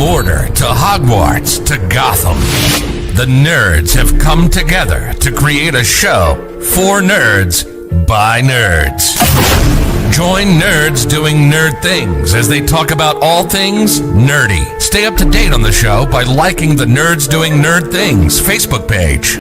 Mordor to Hogwarts to Gotham, the nerds have come together to create a show for nerds by nerds. Join nerds doing nerd things as they talk about all things nerdy. Stay up to date on the show by liking the Nerds Doing Nerd Things Facebook page.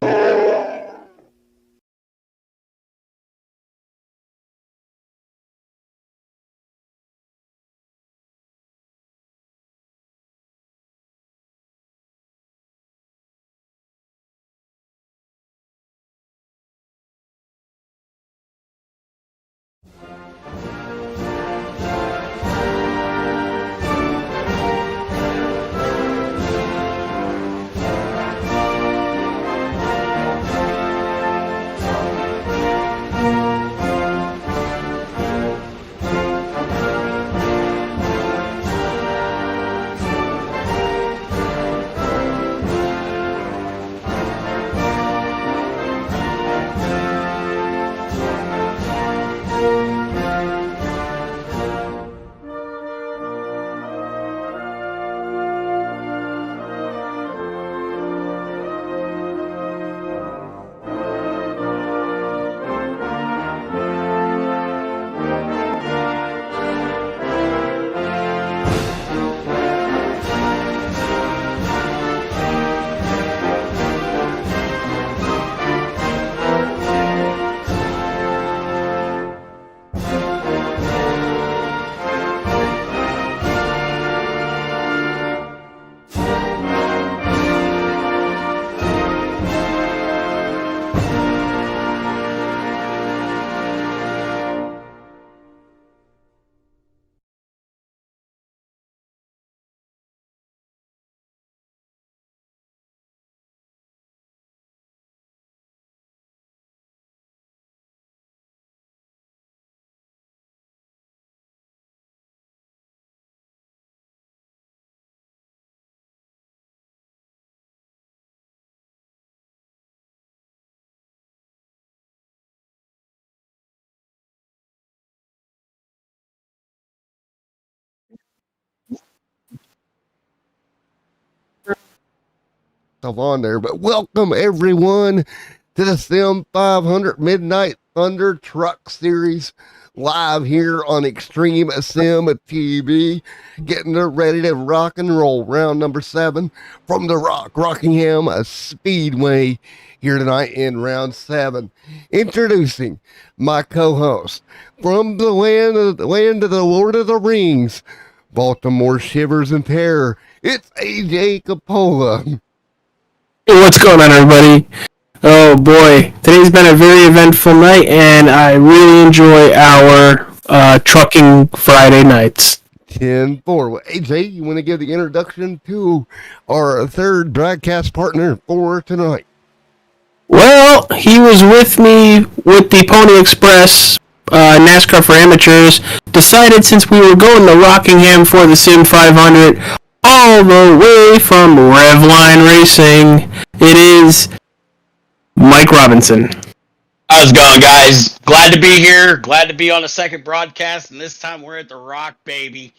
On there, but welcome everyone to the Sim 500 Midnight Thunder Truck Series live here on Extreme Sim TV, getting ready to rock and roll. Round number 7 from the Rockingham Speedway here tonight in round 7. Introducing my co-host from the land of the Lord of the Rings, Baltimore Shivers and Terror. It's AJ Capola. Hey, what's going on, everybody? Oh boy, today's been a very eventful night, and I really enjoy our trucking Friday nights. 10-4. Well, AJ, you want to give the introduction to our third broadcast partner for tonight? Well, he was with me with the Pony Express NASCAR for Amateurs. Decided since we were going to Rockingham for the Sim 500, all the way from Revline Racing, it is Mike Robinson. How's it going, guys? Glad to be here. Glad to be on a second broadcast, and this time we're at the Rock, baby.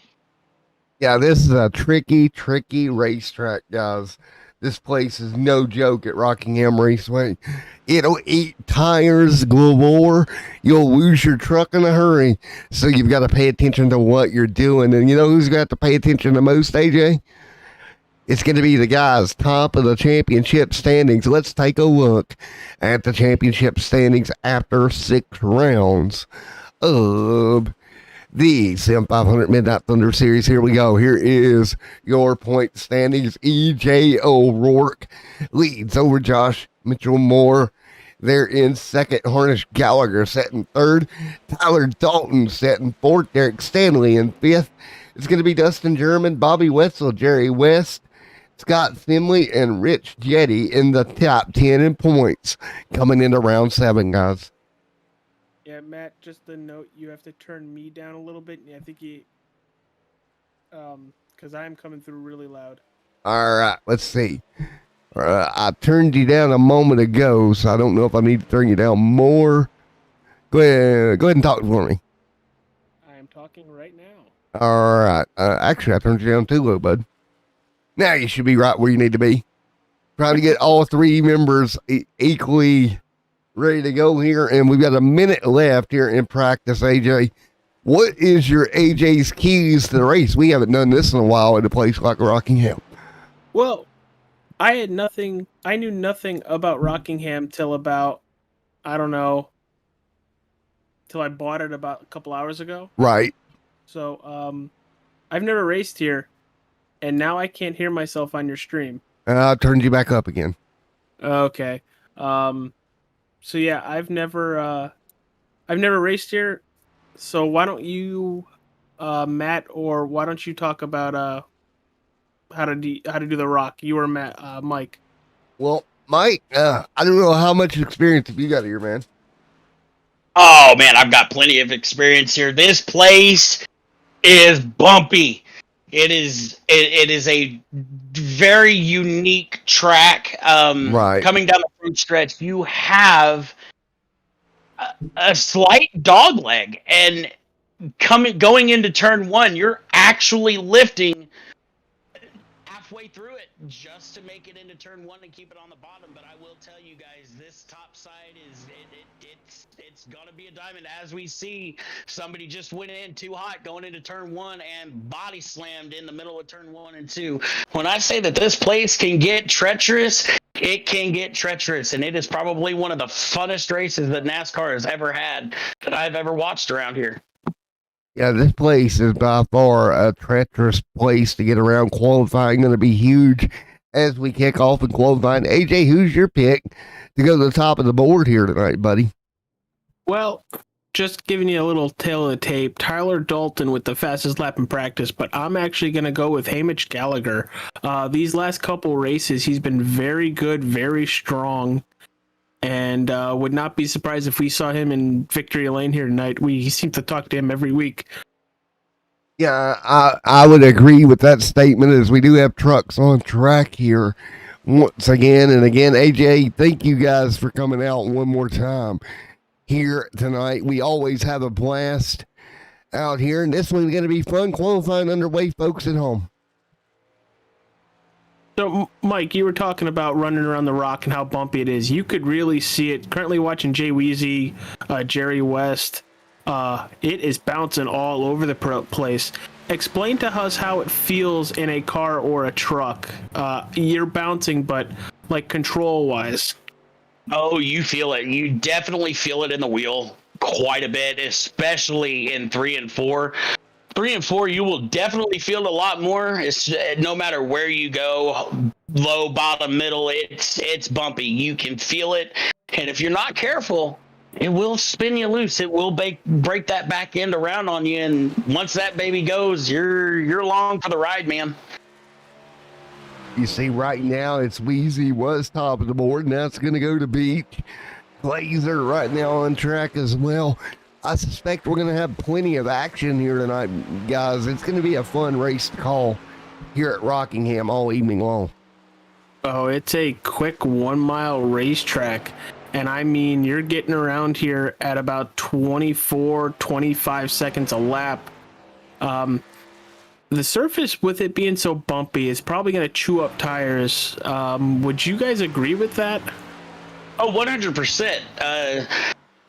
Yeah, this is a tricky racetrack, guys. This place is no joke at Rockingham Raceway. It'll eat tires galore. You'll lose your truck in a hurry. So you've got to pay attention to what you're doing. And you know who's got to pay attention the most, AJ? It's going to be the guys top of the championship standings. Let's take a look at the championship standings after 6 rounds of the Sim 500 Midnight Thunder Series. Here we go. Here is your point standings. EJ O'Rourke leads over Josh Mitchell-Moore. They're in second. Harnish Gallagher set in third. Tyler Dalton set in fourth. Derek Stanley in fifth. It's going to be Dustin German, Bobby Wetzel, Jerry West, Scott Finley, and Rich Jetty in the top 10 in points coming into round 7, guys. Yeah, Matt, just a note, you have to turn me down a little bit. I think because I'm coming through really loud. All right, let's see. I turned you down a moment ago, so I don't know if I need to turn you down more. Go ahead and talk for me. I am talking right now. All right. Actually, I turned you down too low, bud. Now you should be right where you need to be. Trying to get all three members equally ready to go here, and we've got a minute left here in practice. AJ, what is your AJ's keys to the race? We haven't done this in a while at a place like Rockingham. Well, I knew nothing about Rockingham till about, I don't know, till I bought it about a couple hours ago. Right. So, I've never raced here, and now I can't hear myself on your stream. I turned you back up again. Okay. So yeah, I've never raced here. So why don't you, Matt, or why don't you talk about how to do the rock? You or Matt, Mike. Well, Mike, I don't know how much experience have you got here, man. Oh man, I've got plenty of experience here. This place is bumpy. It is a very unique track. Right. Coming down the front stretch, you have a slight dog leg, and going into turn one, you're actually lifting halfway through it just to make it into turn one and keep it on the bottom. But I will tell you guys, this top side is it's gonna be a diamond. As we see, somebody just went in too hot going into turn one and body slammed in the middle of turn 1 and 2. When I say that this place can get treacherous, it can get treacherous, and it is probably one of the funnest races that NASCAR has ever had that I've ever watched around here. Yeah, this place is by far a treacherous place to get around. Qualifying going to be huge as we kick off in qualifying. AJ, who's your pick to go to the top of the board here tonight, buddy? Well, just giving you a little tail of the tape, Tyler Dalton with the fastest lap in practice, but I'm actually going to go with Hamish Gallagher. These last couple races, he's been very good, very strong, and would not be surprised if we saw him in victory lane here tonight. We seem to talk to him every week. Yeah, I would agree with that statement, as we do have trucks on track here once again and again. AJ, thank you guys for coming out one more time here tonight. We always have a blast out here, and this one's going to be fun. Qualifying underway, folks at home. So, Mike, you were talking about running around the rock and how bumpy it is. You could really see it. Currently watching Jay Weezy, Jerry West. It is bouncing all over the place. Explain to us how it feels in a car or a truck. You're bouncing, but like control-wise. Oh, you feel it. You definitely feel it in the wheel quite a bit, especially in 3 and 4. 3 and 4, you will definitely feel it a lot more. It's no matter where you go, low, bottom, middle, it's bumpy. You can feel it, and if you're not careful, it will spin you loose. It will break that back end around on you, and once that baby goes, you're along for the ride, man. You see, right now, it's Weezy was top of the board. Now it's going to go to Beach. Glazer right now on track as well. I suspect we're going to have plenty of action here tonight, guys. It's going to be a fun race to call here at Rockingham all evening long. Oh, it's a quick 1 mile racetrack. And I mean, you're getting around here at about 24, 25 seconds a lap. The surface, with it being so bumpy, is probably going to chew up tires. Would you guys agree with that? Oh, 100%.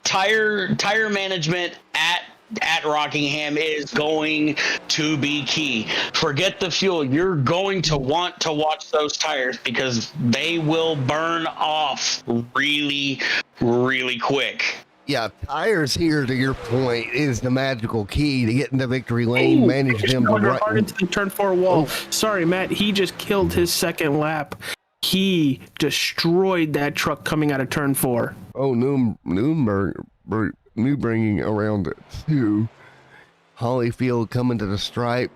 Tire management at Rockingham is going to be key. Forget the fuel. You're going to want to watch those tires because they will burn off really, really quick. Yeah, tires here, to your point, is the magical key to getting the victory lane. Manage them hard into the turn 4 wall. Sorry, Matt. He just killed his second lap. He destroyed that truck coming out of turn 4. Oh, new bringing around it too. Hollyfield coming to the stripe.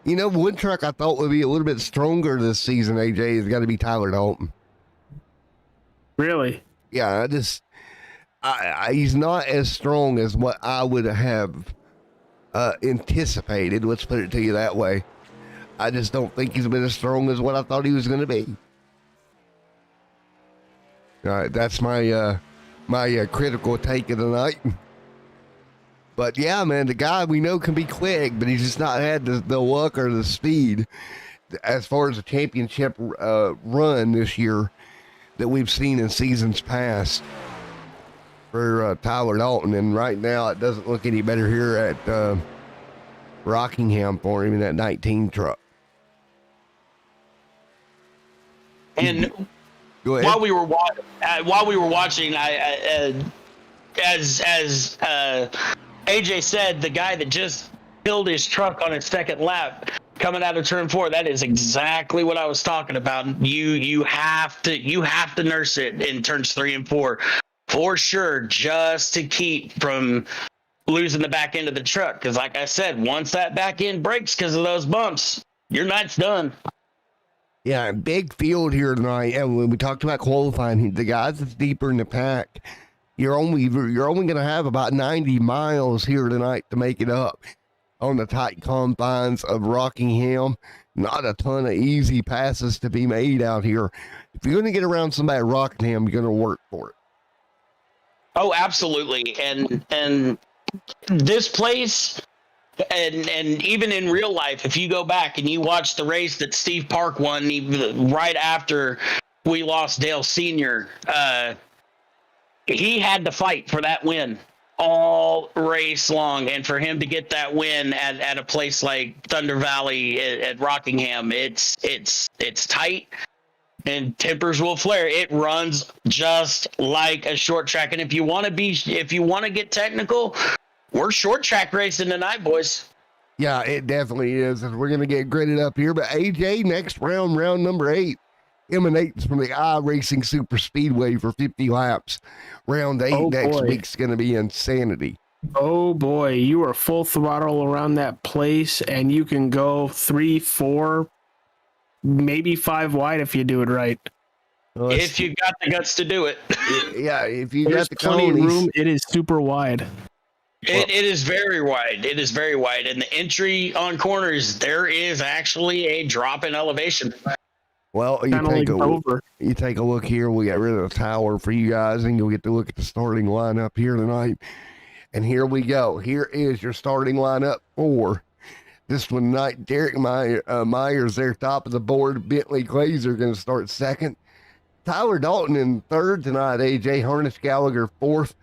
You know, one truck I thought would be a little bit stronger this season, AJ, has got to be Tyler Dalton. Really? Yeah, he's not as strong as what I would have anticipated. Let's put it to you that way. I just don't think he's been as strong as what I thought he was going to be. All right, that's my critical take of the night. But yeah, man, the guy we know can be quick, but he's just not had the luck or the speed as far as the championship run this year that we've seen in seasons past for Tyler Dalton. And right now it doesn't look any better here at Rockingham for him in that 19 truck. And Go ahead. while we were watching, as AJ said, the guy that just killed his truck on his second lap coming out of turn 4, that is exactly what I was talking about. You have to nurse it in turns 3 and 4 for sure, just to keep from losing the back end of the truck. Because like I said, once that back end breaks because of those bumps, your night's done. Yeah, big field here tonight. And when we talked about qualifying, the guys that's deeper in the pack, you're only going to have about 90 miles here tonight to make it up on the tight confines of Rockingham. Not a ton of easy passes to be made out here. If you're going to get around somebody at Rockingham, you're going to work for it. Oh, absolutely. And this place, and even in real life, if you go back and you watch the race that Steve Park won right after we lost Dale Sr., he had to fight for that win all race long. And for him to get that win at a place like Thunder Valley at Rockingham, it's tight and tempers will flare. It runs just like a short track. And if you want to get technical, we're short track racing tonight, boys. Yeah, it definitely is. And we're going to get gritted up here. But AJ, next round number 8, emanates from the iRacing Super Speedway for 50 laps. Round 8 next week's going to be insanity. Oh boy, you are full throttle around that place, and you can go 3, 4, maybe 5 wide if you do it right. Well, if you got the guts to do it. Yeah, if you There's got the plenty of conies. room. It is super wide. It is very wide. It is very wide. And the entry on corners, there is actually a drop in elevation. Well, you take a look here. We got rid of the tower for you guys, and you'll get to look at the starting lineup here tonight. And here we go. Here is your starting lineup for this one tonight. Derek Myers there, top of the board. Bentley Glazer going to start second. Tyler Dalton in third tonight. AJ Harness Gallagher fourth.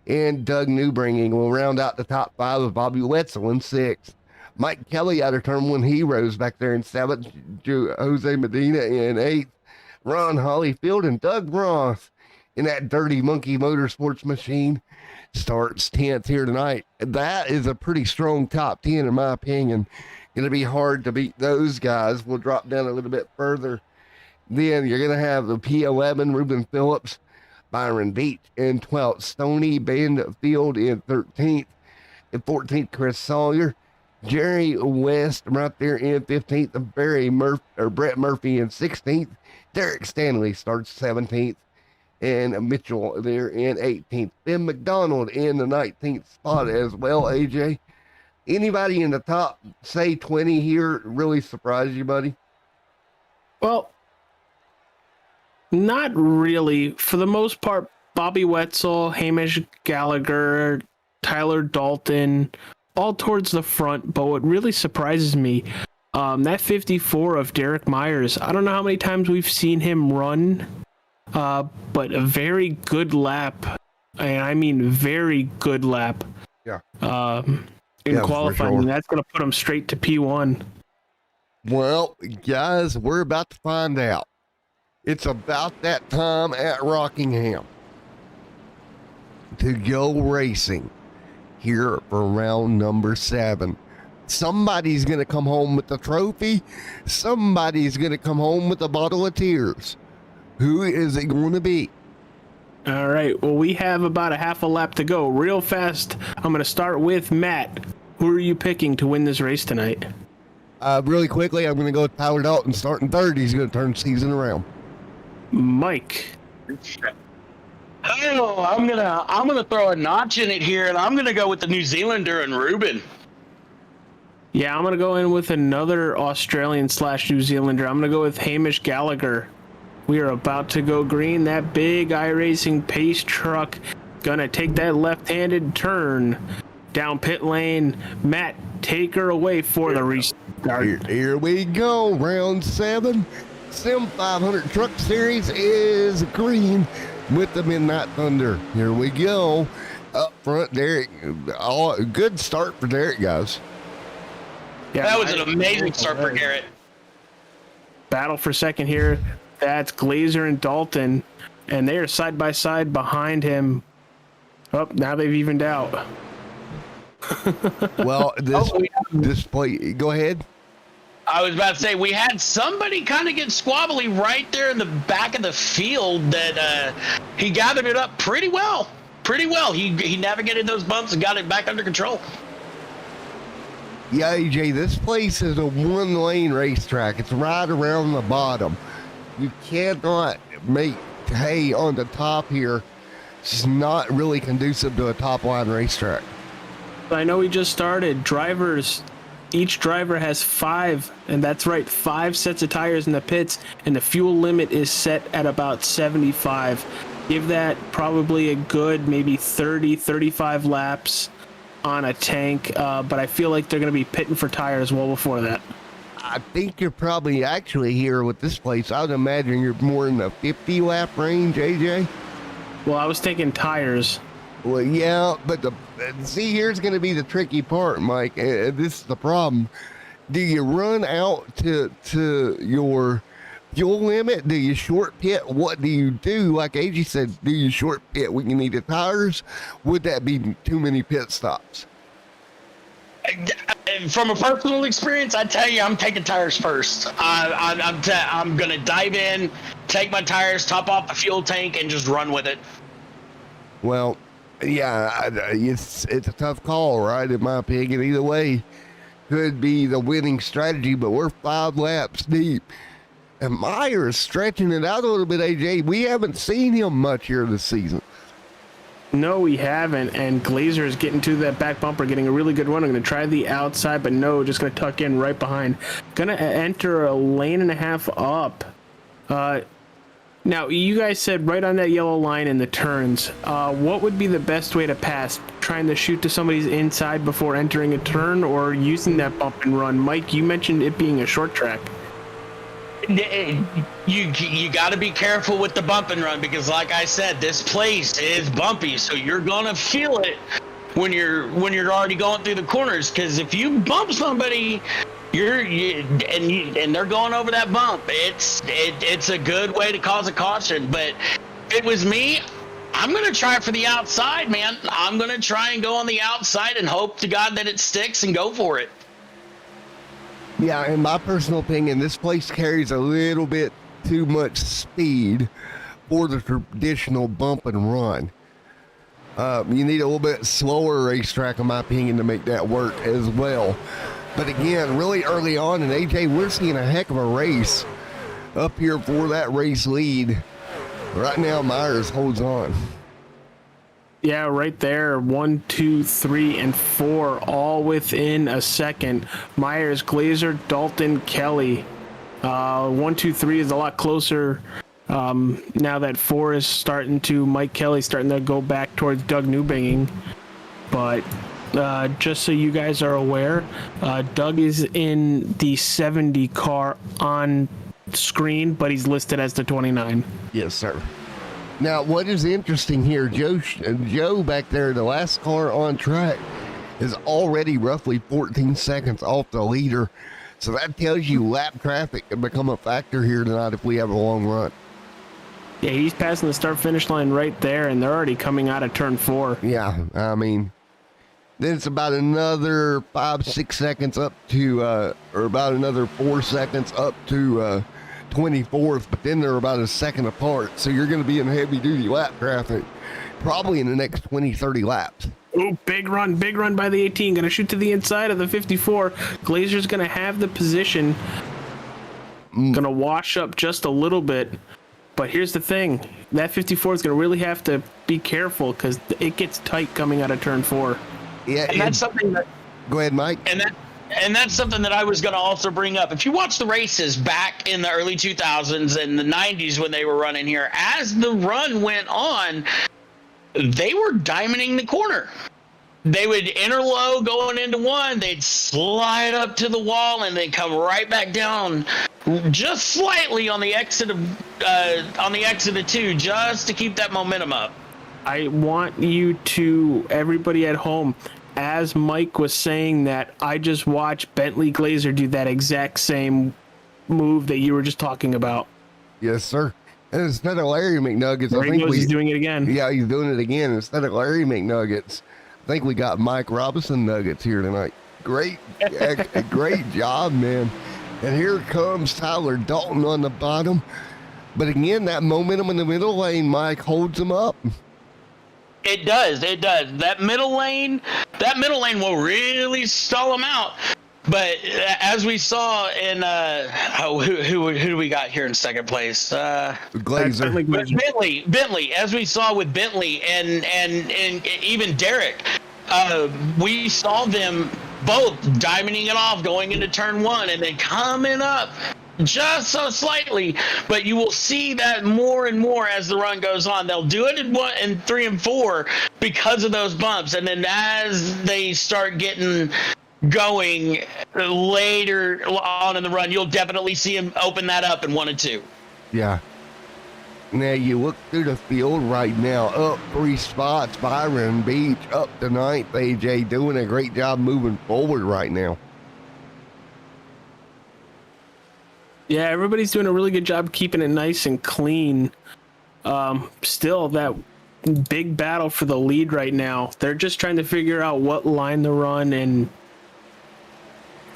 And Doug Newbringing will round out the top 5 with Bobby Wetzel in 6th. Mike Kelly out of turn 1 heroes back there in 7th. Jose Medina in 8th. Ron Hollyfield and Doug Ross in that Dirty Monkey Motorsports machine starts 10th here tonight. That is a pretty strong top 10 in my opinion. Going to be hard to beat those guys. We'll drop down a little bit further. Then you're going to have the P11, Ruben Phillips, Byron Beach in 12th, Stony Banfield in 13th, and 14th, Chris Sawyer, Jerry West right there in 15th, and Brett Murphy in 16th, Derek Stanley starts 17th, and Mitchell there in 18th, Ben McDonald in the 19th spot as well. AJ, anybody in the top, say 20 here really surprised you, buddy? Well, not really. For the most part, Bobby Wetzel, Hamish Gallagher, Tyler Dalton, all towards the front. But what really surprises me, that 54 of Derek Myers, I don't know how many times we've seen him run, but a very good lap, and I mean very good lap. Yeah. In qualifying, sure. That's going to put him straight to P1. Well, guys, we're about to find out. It's about that time at Rockingham to go racing here for round number 7. Somebody's going to come home with the trophy. Somebody's going to come home with a bottle of tears. Who is it going to be? All right. Well, we have about a half a lap to go. Real fast, I'm going to start with Matt. Who are you picking to win this race tonight? Really quickly, I'm going to go with Tyler Dalton starting third. He's going to turn the season around. Mike. Oh, I'm gonna throw a notch in it here, and I'm gonna go with the New Zealander and Ruben. Yeah, I'm gonna go in with another Australian / New Zealander. I'm gonna go with Hamish Gallagher. We are about to go green. That big iRacing pace truck gonna take that left-handed turn down pit lane. Matt, take her away for the Here we go. Round 7. Sim 500 Truck Series is green with the Midnight Thunder. Here we go. Up front, Derek. Good start for Derek, guys. Yeah, that was an amazing start for Garrett. Battle for second here. That's Glazer and Dalton, and they are side by side behind him. Oh, now they've evened out. Well, this play. Go ahead. I was about to say, we had somebody kind of get squabbly right there in the back of the field that he gathered it up pretty well. He navigated those bumps and got it back under control. Yeah, AJ, this place is a one-lane racetrack. It's right around the bottom. You cannot make hay on the top here. It's not really conducive to a top-line racetrack. I know we just started. Each driver has 5, and that's right, 5 sets of tires in the pits, and the fuel limit is set at about 75. Give that probably a good maybe 30, 35 laps on a tank, but I feel like they're going to be pitting for tires well before that. I think you're probably actually here with this place. I would imagine you're more in the 50-lap range, AJ. Well, I was thinking tires. Well, yeah, but see, here's going to be the tricky part, Mike. This is the problem. Do you run out to your fuel limit? Do you short pit? What do you do? Like AJ said, do you short pit when you need the tires? Would that be too many pit stops? From a personal experience, I tell you, I'm taking tires first. I'm going to dive in, take my tires, top off the fuel tank, and just run with it. Well, yeah, it's a tough call, right? In my opinion, either way could be the winning strategy, but we're 5 laps deep. And Meyer's stretching it out a little bit, AJ. We haven't seen him much here this season. No, we haven't, and Glazer is getting to that back bumper, getting a really good run. I'm going to try the outside, but no, just going to tuck in right behind. Going to enter a lane and a half up. Now, you guys said right on that yellow line in the turns, what would be the best way to pass? Trying to shoot to somebody's inside before entering a turn, or using that bump and run? Mike, you mentioned it being a short track. You got to be careful with the bump and run, because like I said, this place is bumpy, so you're gonna feel it when you're already going through the corners. Because if you bump somebody, and they're going over that bump, it's a good way to cause a caution. But if it was me, I'm gonna try for the outside, man. I'm gonna try and go on the outside and hope to God that it sticks and go for it. Yeah, in my personal opinion, this place carries a little bit too much speed for the traditional bump and run. You need a little bit slower racetrack, in my opinion, to make that work as well. But again, really early on in AJ, we're seeing a heck of a race up here for that race lead. Right now, Myers holds on. Yeah, right there. 1, 2, 3, and 4, all within a second. Myers, Glazer, Dalton, Kelly. 1, 2, 3 is a lot closer. Now that 4 is Mike Kelly starting to go back towards Doug Newbinging. But just so you guys are aware, Doug is in the 70 car on screen, but he's listed as the 29. Yes, sir. Now, what is interesting here, Joe back there, the last car on track, is already roughly 14 seconds off the leader. So that tells you lap traffic can become a factor here tonight if we have a long run. Yeah, he's passing the start-finish line right there, and they're already coming out of turn 4. Yeah, I mean, then it's about another 5-6 seconds up to, or about another 4 seconds up to 24th, but then they're about a second apart. So you're going to be in heavy-duty lap traffic probably in the next 20-30 laps. Oh, big run by the 18. Going to shoot to the inside of the 54. Glazer's going to have the position. Going to wash up just a little bit. But here's the thing. That 54 is going to really have to be careful because it gets tight coming out of turn 4. Yeah, and that's something that... Go ahead, Mike. And that's something that I was going to also bring up. If you watch the races back in the early 2000s and the 90s when they were running here, as the run went on, they were diamonding the corner. they would enter low going into one, they'd slide up to the wall and then come right back down just slightly on the exit of two, just to keep that momentum up. I want you to, everybody at home, as Mike was saying that, I just watched Bentley Glazer do that exact same move that you were just talking about. Yes, sir. And instead of Larry McNuggets, There he goes, he's doing it again. Yeah, he's doing it again. Instead of Larry McNuggets, I think we got Mike Robinson Nuggets here tonight. Great, great job, man. And here comes Tyler Dalton on the bottom. But again, that momentum in the middle lane, Mike, holds him up. It does. That middle lane will really stall him out. But as we saw in who do we got here in second place? Glazer. Bentley. As we saw with Bentley and even Derek, we saw them both diamonding it off going into turn one and then coming up just so slightly. But you will see that more and more as the run goes on. They'll do it in 3 and 4 because of those bumps, and then as they start getting going later on in the run, you'll definitely see him open that up in 1 and 2. Yeah. Now you look through the field right now, up 3 spots, Byron Beach up to 9th, AJ doing a great job moving forward right now. Yeah, everybody's doing a really good job keeping it nice and clean. Still, that big battle for the lead right now. They're just trying to figure out what line to run, and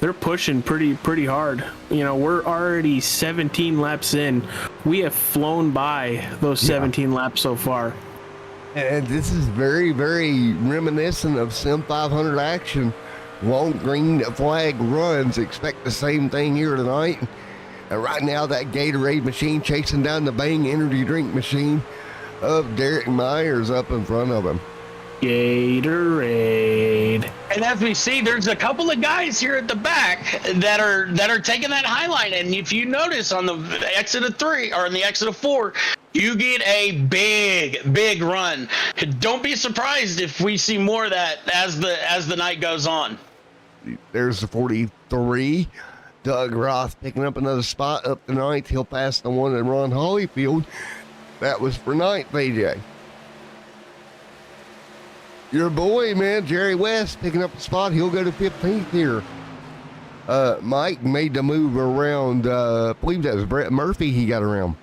they're pushing pretty hard. You know, we're already 17 laps in. We have flown by those 17 laps so far. And this is very, very reminiscent of Sim 500 action. Long green flag runs. Expect the same thing here tonight. And right now, that Gatorade machine chasing down the Bang energy drink machine of Derek Myers up in front of him. Gatorade. And as we see, there's a couple of guys here at the back that are taking that high line. And if you notice on the exit of 3 or on the exit of 4, you get a big run. Don't be surprised if we see more of that as the night goes on. There's the 43. Doug Roth picking up another spot up to 9th. He'll pass the one in Ron Holyfield. That was for 9th, AJ. Your boy, man, Jerry West picking up the spot. He'll go to 15th here. Mike made the move around, I believe that was Brett Murphy he got around.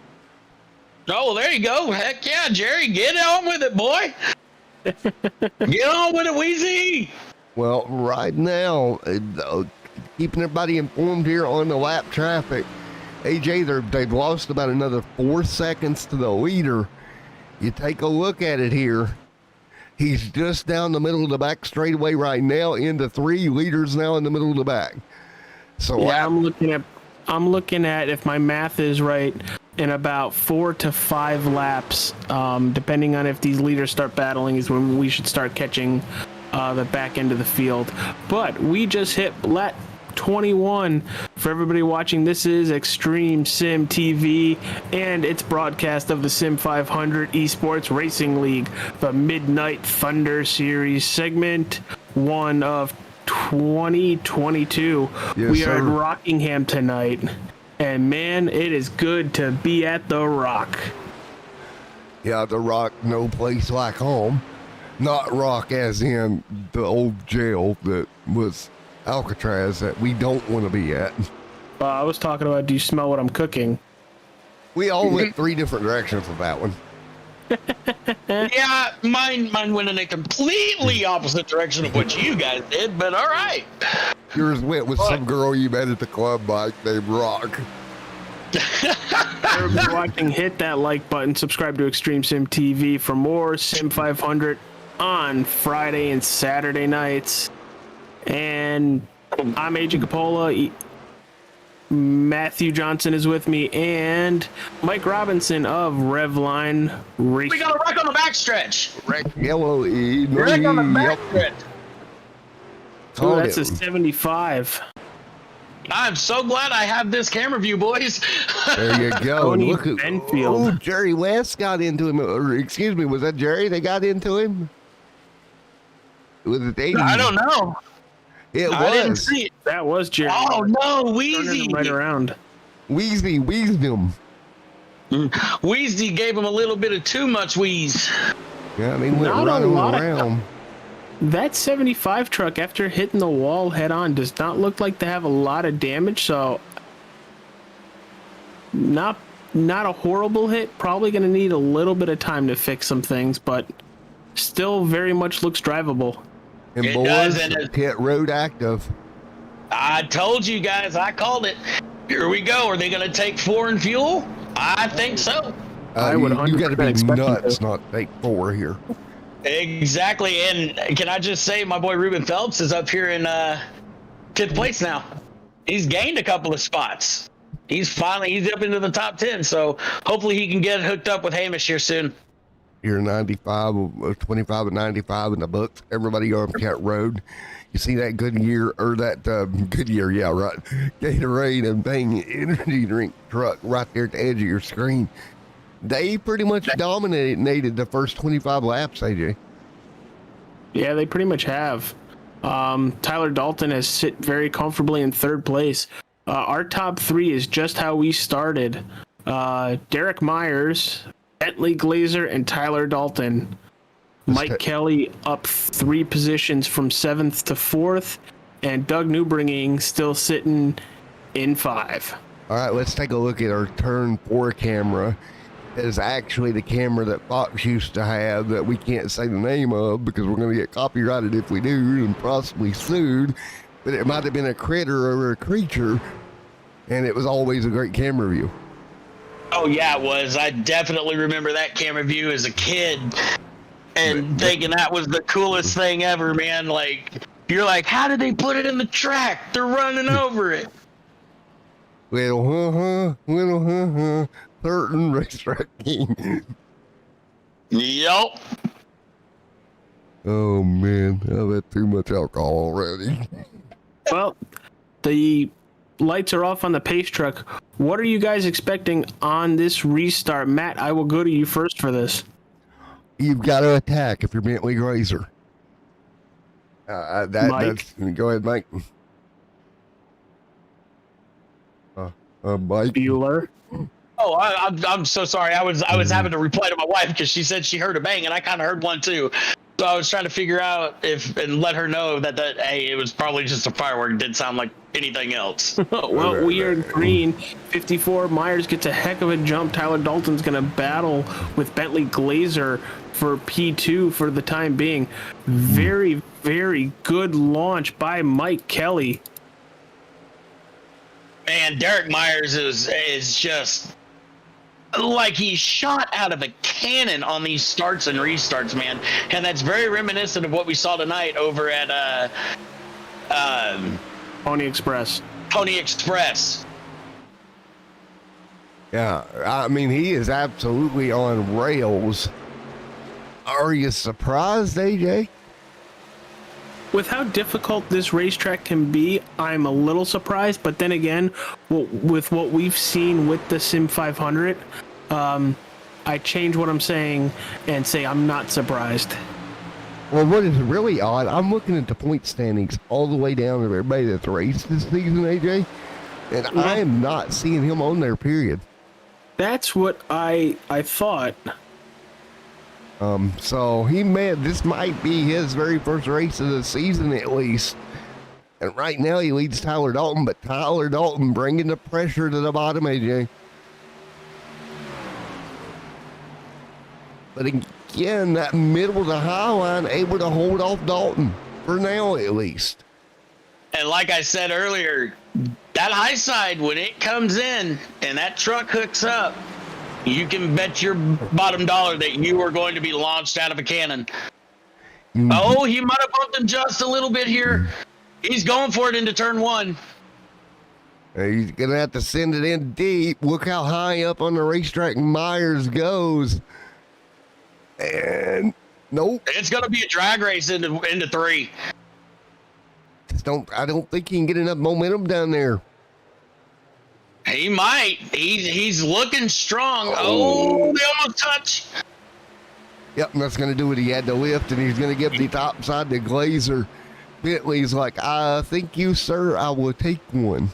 Oh, well, there you go. Heck yeah, Jerry. Get on with it, boy. Get on with it, Weezy. Well, right now, keeping everybody informed here on the lap traffic. AJ, they've lost about another 4 seconds to the leader. You take a look at it here. He's just down the middle of the back straightaway right now into 3 leaders now in the middle of the back. So yeah, I'm looking at if my math is right, in about 4 to 5 laps, depending on if these leaders start battling, is when we should start catching the back end of the field. But we just hit lap 21. For everybody watching, this is Extreme Sim TV and its broadcast of the Sim 500 Esports Racing League, the Midnight Thunder Series, segment 1 of 2022. Yes, we are sir. at Rockingham tonight, and man, it is good to be at the Rock. yeah, the Rock, no place like home. Not Rock as in the old jail that was Alcatraz that we don't want to be at. I was talking about, do you smell what I'm cooking? We all went 3 different directions with that one. Yeah, mine went in a completely opposite direction of what you guys did, but all right. Yours went with some girl you met at the club, Mike, named Rock. Everybody watching, hit that like button, subscribe to Extreme Sim TV for more Sim 500 on Friday and Saturday nights. And I'm Agent Capola. Matthew Johnson is with me, and Mike Robinson of Revline Racing. We got a wreck on the backstretch. Yellow E. Wreck on the backstretch. Oh, that's a 75. I'm so glad I have this camera view, boys. There you go. Tony Look at Benfield. Oh, Jerry West got into him. Or, excuse me, was that Jerry? They got into him? Was it 80? I don't know. It I didn't was. see it. That was Jerry. Oh no, Turning Wheezy! him right around. Wheezy wheezed him. Wheezy gave him a little bit of too much wheeze. Yeah, I mean, went Not right a on lot of- around. That 75 truck, after hitting the wall head on, does not look like to have a lot of damage. So, not a horrible hit. Probably going to need a little bit of time to fix some things, but still very much looks drivable. And It boys, does, and it- hit road active. I told you guys, I called it. Here we go. Are they going to take 4 in fuel? I think so. I would You got to 100% be expect them nuts to. not to take 4 here. Exactly. And can I just say, my boy Ruben Phelps is up here in 10th place now. He's gained a couple of spots. He's up into the top 10. So hopefully he can get hooked up with Hamish here soon. You're 95, 25 and 95 in the books. Everybody on Cat Road. You see that Goodyear, or that Goodyear, yeah, right. Gatorade and Bang energy drink truck right there at the edge of your screen. They pretty much dominated the first 25 laps, AJ. Yeah, they pretty much have. Tyler Dalton has sit very comfortably in 3rd place. Our top 3 is just how we started. Derek Myers, Bentley Glazer, and Tyler Dalton. Mike Kelly up 3 positions from 7th to 4th, and Doug Newbringing still sitting in 5. All right, let's take a look at our turn 4 camera. It is actually the camera that Fox used to have that we can't say the name of because we're going to get copyrighted if we do and possibly sued. But it might have been a critter or a creature, and it was always a great camera view. Oh, yeah, it was. I definitely remember that camera view as a kid and thinking that was the coolest thing ever, man. Like, you're like, how did they put it in the track? They're running over it. Little certain racetrack king. Yup. Oh man, I've had too much alcohol already. Well, the lights are off on the pace truck. What are you guys expecting on this restart? Matt, I will go to you first for this. You've got to attack if you're Bentley Grazer. Mike? Go ahead, Mike. Mike. Bueller. Oh, I'm so sorry. I was having to reply to my wife because she said she heard a bang, and I kind of heard one too. So I was trying to figure out and let her know that hey, it was probably just a firework. It didn't sound like anything else. Well, we are in green. 54. Myers gets a heck of a jump. Tyler Dalton's going to battle with Bentley Glazer for P2 for the time being. Very, very good launch by Mike Kelly. Man, Derek Myers is just like he's shot out of a cannon on these starts and restarts, man. And that's very reminiscent of what we saw tonight over at Pony Express. Pony Express. Yeah, I mean, he is absolutely on rails. Are you surprised, AJ? With how difficult this racetrack can be, I'm a little surprised. But then again, with what we've seen with the Sim 500, I change what I'm saying and say I'm not surprised. Well, what is really odd, I'm looking at the point standings all the way down to everybody that's raced this season, AJ, and I am not seeing him on there, period. That's what I thought. So this might be his very first race of the season at least. And right now he leads Tyler Dalton, but Tyler Dalton bringing the pressure to the bottom, AJ. But again, that middle to high line able to hold off Dalton for now at least. And like I said earlier, that high side, when it comes in and that truck hooks up, you can bet your bottom dollar that you are going to be launched out of a cannon. Oh, he might have bumped him just a little bit here. He's going for it into turn 1. He's going to have to send it in deep. Look how high up on the racetrack Myers goes. And nope. It's going to be a drag race into 3. I don't think he can get enough momentum down there. He might. He's looking strong. Oh, they almost touch. Yep, and that's going to do what he had to lift, and he's going to give the top side to Glazer. Bentley's like, thank you, sir. I will take one.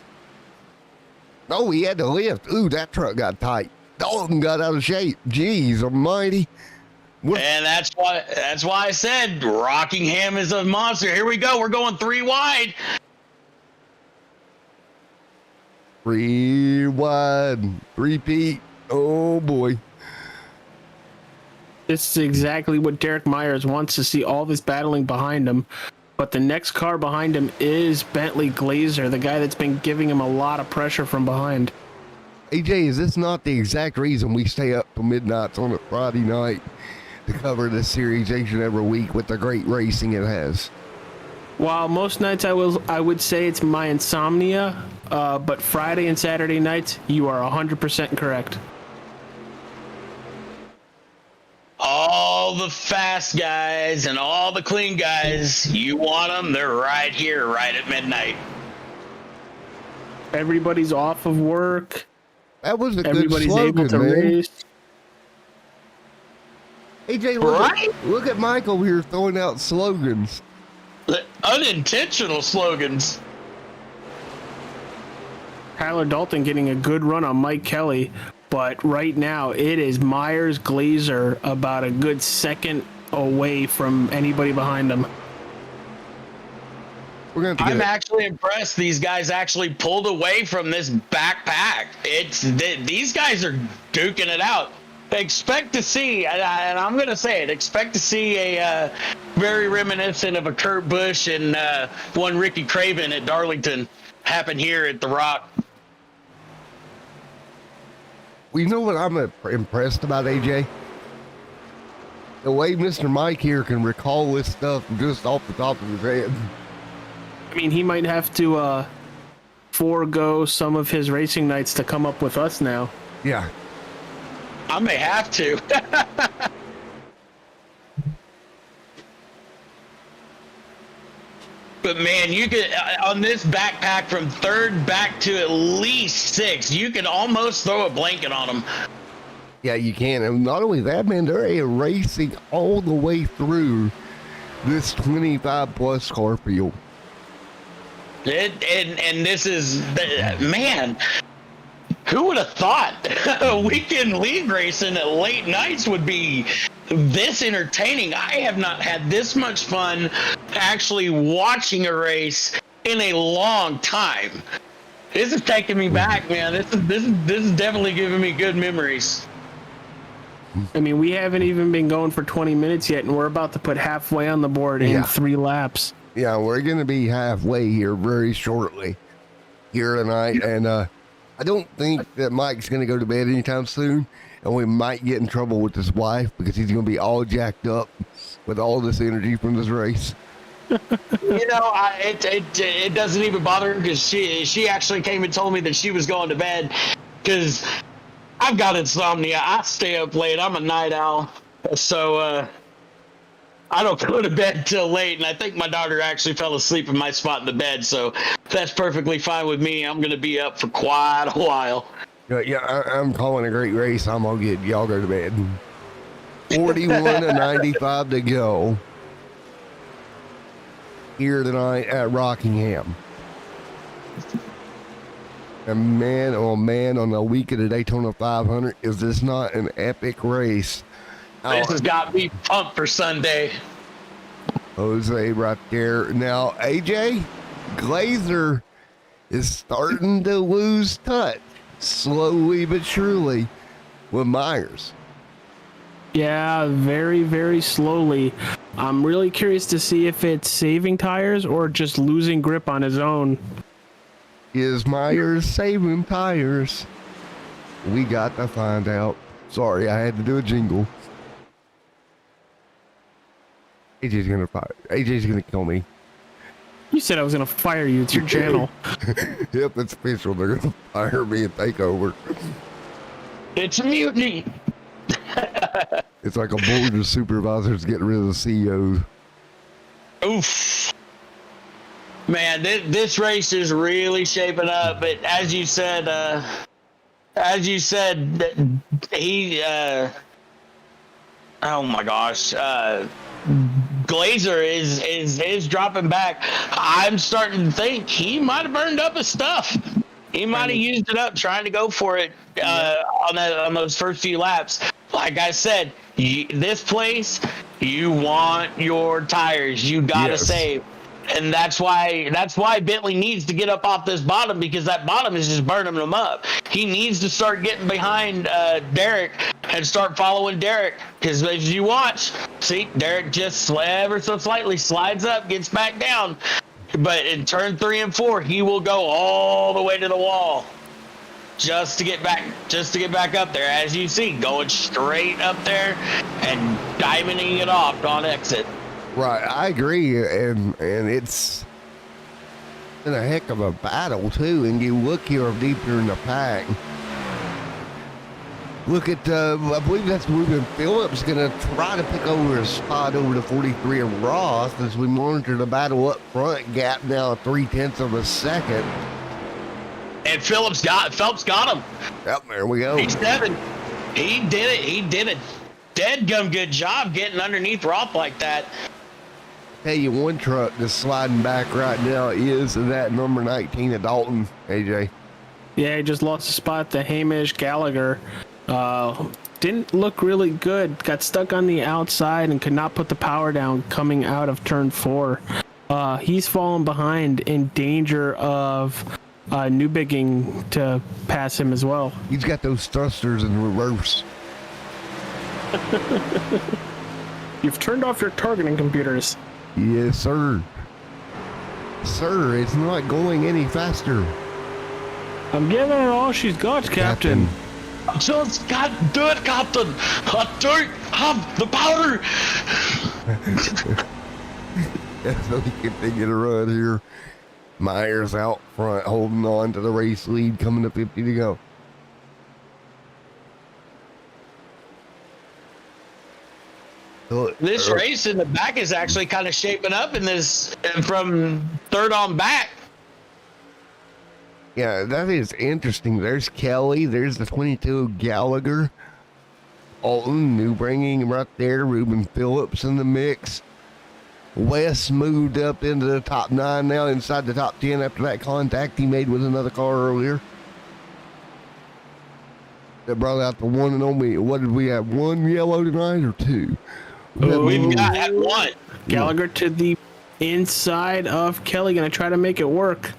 No, he had to lift. Ooh, that truck got tight. Dalton got out of shape. Jeez almighty. And that's why I said Rockingham is a monster. Here we go. We're going 3 wide. 3 wide. 3-peat. Oh, boy. This is exactly what Derek Myers wants to see, all this battling behind him. But the next car behind him is Bentley Glazer, the guy that's been giving him a lot of pressure from behind. AJ, is this not the exact reason we stay up till midnight on a Friday night to cover this series each and every week with the great racing it has? While most nights I would say it's my insomnia, but Friday and Saturday nights, you are 100% correct. All the fast guys and all the clean guys, you want them, they're right here, right at midnight. Everybody's off of work. That was a Everybody's good slogan, able to man. race. AJ, look at Mike over here throwing out slogans. Unintentional slogans. Tyler Dalton getting a good run on Mike Kelly, but right now it is Myers Glazer about a good second away from anybody behind them. I'm actually impressed. These guys actually pulled away from this backpack. These guys are duking it out. Expect to see, and I'm going to say it, expect to see a very reminiscent of a Kurt Busch and one Ricky Craven at Darlington happen here at the Rock. Well, you know what I'm impressed about, AJ? The way Mr. Mike here can recall this stuff just off the top of his head. I mean, he might have to forego some of his racing nights to come up with us now. Yeah. I may have to. But man, you could on this backpack from 3rd back to at least 6, you could almost throw a blanket on them. Yeah, you can. And not only that, man, they're racing all the way through this 25-plus car field. And this is, man, who would have thought weekend league racing at late nights would be this entertaining? I have not had this much fun actually watching a race in a long time. This is taking me back, man. This is definitely giving me good memories. I mean, we haven't even been going for 20 minutes yet, and we're about to put halfway on the board in 3 laps. Yeah, we're going to be halfway here very shortly here tonight. And I don't think that Mike's going to go to bed anytime soon. And we might get in trouble with his wife because he's going to be all jacked up with all this energy from this race. You know, it doesn't even bother her because she actually came and told me that she was going to bed because I've got insomnia. I stay up late. I'm a night owl. So I don't go to bed till late, and I think my daughter actually fell asleep in my spot in the bed, so that's perfectly fine with me. I'm going to be up for quite a while. Yeah, I'm calling a great race. I'm going to get y'all go to bed. 41-95 to go here tonight at Rockingham. And man, oh man, on the week of the Daytona 500, is this not an epic race? This has got me pumped for Sunday. Jose right there. Now, AJ, Glazer is starting to lose touch, slowly but surely, with Myers. Yeah, very, very slowly. I'm really curious to see if it's saving tires or just losing grip on his own. Is Myers saving tires? We got to find out. Sorry, I had to do a jingle. AJ's gonna fire. AJ's gonna kill me. You said I was going to fire you. It's your channel. Yep, it's official. They're gonna fire me and take over. It's a mutiny. It's like a board of supervisors getting rid of the CEO. Oof. Man, this race is really shaping up. But as you said, Oh my gosh. Glazer is dropping back. I'm starting to think he might have burned up his stuff. He might have used it up trying to go for it on those first few laps. Like I said, this place, you want your tires. You gotta save. And that's why Bentley needs to get up off this bottom, because that bottom is just burning him up. He needs to start getting behind Derek and start following Derek, because as you watch, see, Derek just ever so slightly slides up, gets back down. But in turn 3 and 4, he will go all the way to the wall just to get back up there. As you see, going straight up there and diamonding it off on exit. Right, I agree, and it's been a heck of a battle too. And you look here deeper in the pack. Look at, I believe that's Ruben Phillips going to try to pick over a spot over the 43 of Ross as we monitor the battle up front. Gap now 0.3 of a second. And Phelps got him. Yep, there we go. He's 7. He did it. He did a dead-gum good job getting underneath Roth like that. Tell you, one truck that's sliding back right now is that number 19 of Dalton, AJ. Yeah, he just lost a spot to Hamish Gallagher. Didn't look really good. Got stuck on the outside and could not put the power down coming out of turn 4. He's fallen behind, in danger of Newbigging to pass him as well. He's got those thrusters in reverse. You've turned off your targeting computers. Yes, sir. Sir, it's not going any faster. I'm giving her all she's got, Captain. Just can't do it, Captain. I don't have the powder. That's how you continue to run here. Myers out front, holding on to the race lead, coming to 50 to go. This race in the back is actually kind of shaping up in this from third on back. Yeah, that is interesting. There's Kelly. There's the 22 Gallagher. Alton, Newbringing right there. Ruben Phillips in the mix. Wes moved up into the top 9 now, inside the top 10 after that contact he made with another car earlier. That brought out the one and only. What did we have? 1 yellow tonight or 2? We've got 1. Gallagher to the inside of Kelly, gonna try to make it work.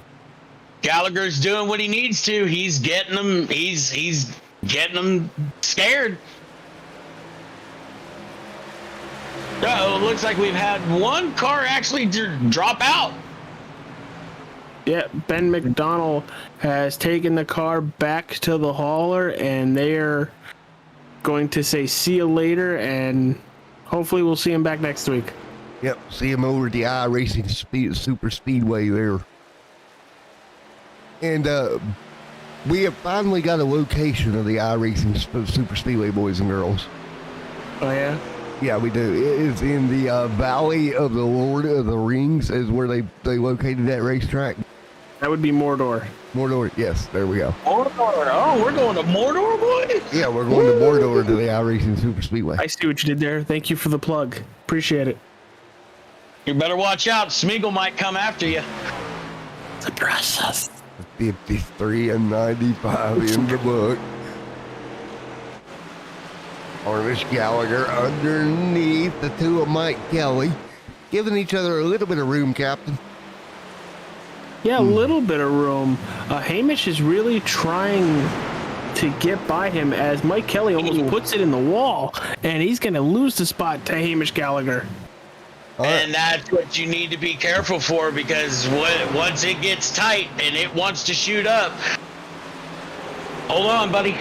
Gallagher's doing what he needs to. He's getting them. He's getting them scared. Oh, it looks like we've had one car actually drop out. Yeah, Ben McDonald has taken the car back to the hauler, and they're going to say see you later, and hopefully we'll see him back next week. Yep, see him over at the iRacing Super Speedway there. And we have finally got a location of the iRacing Super Speedway, boys and girls. Oh, yeah? Yeah, we do. It is in the Valley of the Lord of the Rings is where they located that racetrack. That would be Mordor. Mordor, yes, there we go. Mordor. Oh, we're going to Mordor, boys? Yeah, we're going to Mordor to the iRacing Super Speedway. I see what you did there. Thank you for the plug. Appreciate it. You better watch out. Smeagol might come after you. The process. 53 and 95 in the book. Harnish Gallagher underneath the two of Mike Kelly, giving each other a little bit of room, Captain. Yeah, a little bit of room. Hamish is really trying to get by him as Mike Kelly almost puts it in the wall, and he's going to lose the spot to Hamish Gallagher. And that's what you need to be careful for, because once it gets tight and it wants to shoot up, hold on, buddy.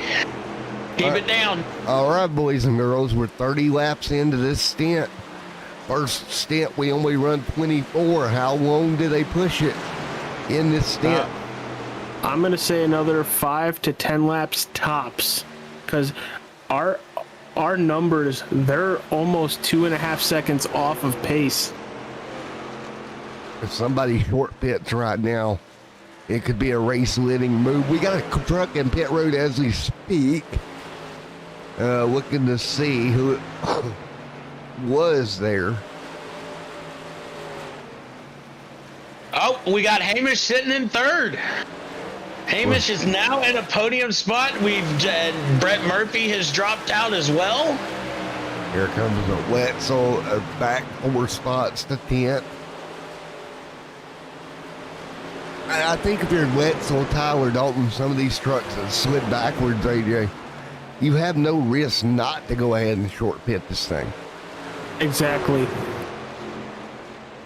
Keep it down. All right, boys and girls, we're 30 laps into this stint. First stint, we only run 24. How long do they push it in this stint? I'm going to say another 5 to 10 laps tops, because our numbers, they're almost 2.5 seconds off of pace. If somebody short pits right now, it could be a race-leading move. We got a truck in pit road as we speak. Looking to see who was there. Oh, we got Hamish sitting in third. Hamish is now in a podium spot. Brett Murphy has dropped out as well. Here comes a Wetzel, back 4 spots to 10th. I think if you're Wetzel, Tyler Dalton, some of these trucks have slid backwards, AJ. You have no risk not to go ahead and short pit this thing. Exactly.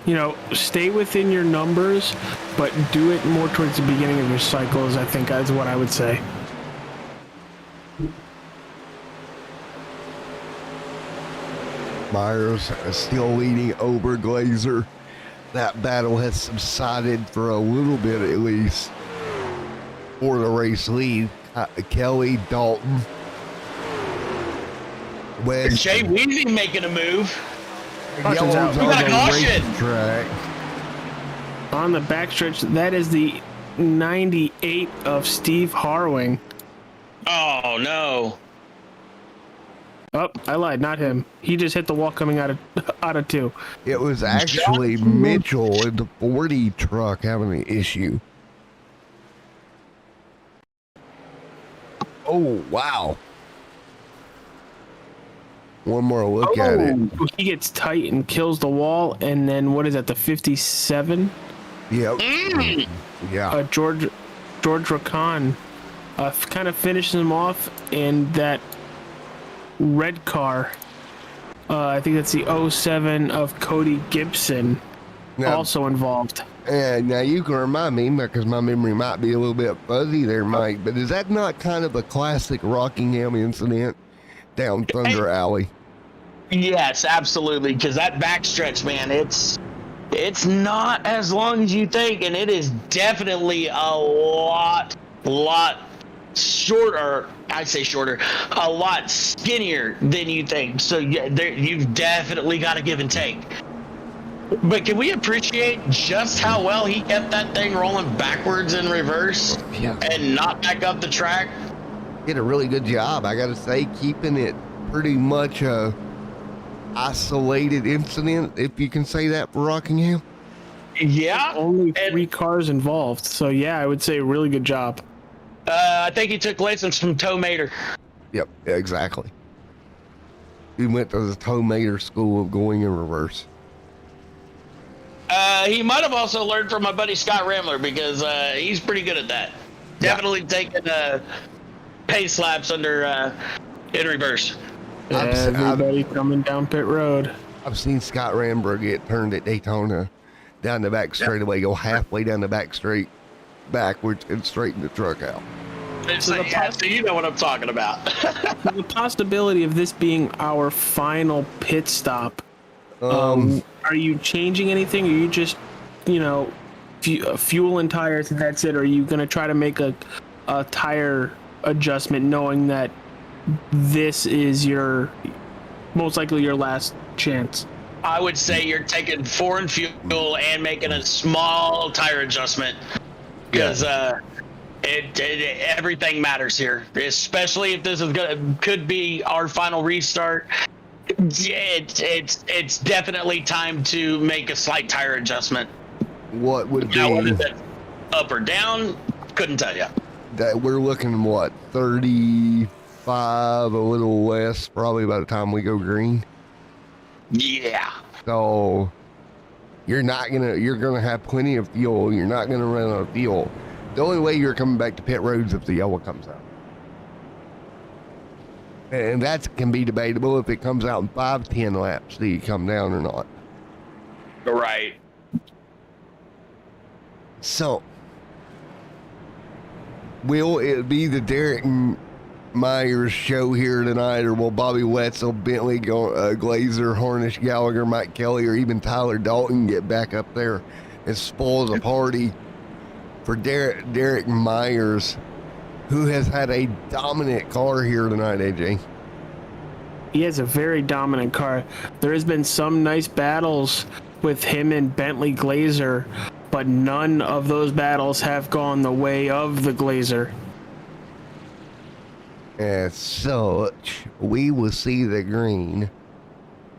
You know, stay within your numbers, but do it more towards the beginning of your cycles, I think is what I would say. Myers is still leading over Glazer. That battle has subsided for a little bit at least for the race lead. Kelly, Dalton, West. Jay Weezy making a move. Yellow's out. on We got a the caution. racetrack. On the backstretch, that is the 98 of Steve Harwing. Oh, no. Oh, I lied, not him. He just hit the wall coming out of 2. It was actually Mitchell in the 40 truck having an issue. Oh, wow. One more look at it. He gets tight and kills the wall, and then what is that, the 57? Yep. Yeah. George Rakan kind of finishes him off in that red car. I think that's the 07 of Cody Gibson, Now, also involved. and now you can remind me, because my memory might be a little bit fuzzy there, Mike, but is that not kind of a classic Rockingham incident down Thunder Alley? Yes, absolutely. Because that backstretch, man, it's not as long as you think, and it is definitely a lot shorter. I say shorter, a lot skinnier than you think. So yeah, you've definitely got to give and take. But can we appreciate just how well he kept that thing rolling backwards in reverse and not back up the track? Did a really good job, I got to say, keeping it pretty much a isolated incident, if you can say that for Rockingham. Yeah. Only 3 cars involved, so yeah, I would say really good job. I think he took lessons from Toe Mater. Yep, exactly. He went to the Toe Mater school of going in reverse. He might have also learned from my buddy Scott Ramler because he's pretty good at that. Definitely taking pace laps under in reverse. Everybody coming down pit road. I've seen Scott Ramberg get turned at Daytona down the back straightaway, go halfway down the back straight, backwards, and straighten the truck out. So you know what I'm talking about. The possibility of this being our final pit stop. Are you changing anything? Are you just, fuel and tires and that's it? Or are you going to try to make a tire adjustment knowing that this is most likely your last chance? I would say you're taking foreign fuel and making a small tire adjustment because everything matters here, especially if this is could be our final restart. It's definitely time to make a slight tire adjustment. What would Now, be whether that's up or down, couldn't tell you. that? We're looking 35, a little less, probably by the time we go green. Yeah. So you're gonna have plenty of fuel. You're not gonna run out of fuel. The only way you're coming back to pit roads if the yellow comes out. And that can be debatable. If it comes out in 5-10 laps, do you come down or not? Right. So, will it be the Derek Myers show here tonight, or will Bobby Wetzel, Bentley, Glazer, Harnish, Gallagher, Mike Kelly, or even Tyler Dalton get back up there and spoil the party for Derek Myers, who has had a dominant car here tonight, AJ? He has a very dominant car. There has been some nice battles with him and Bentley Glazer, but none of those battles have gone the way of the Glazer. As such, we will see the green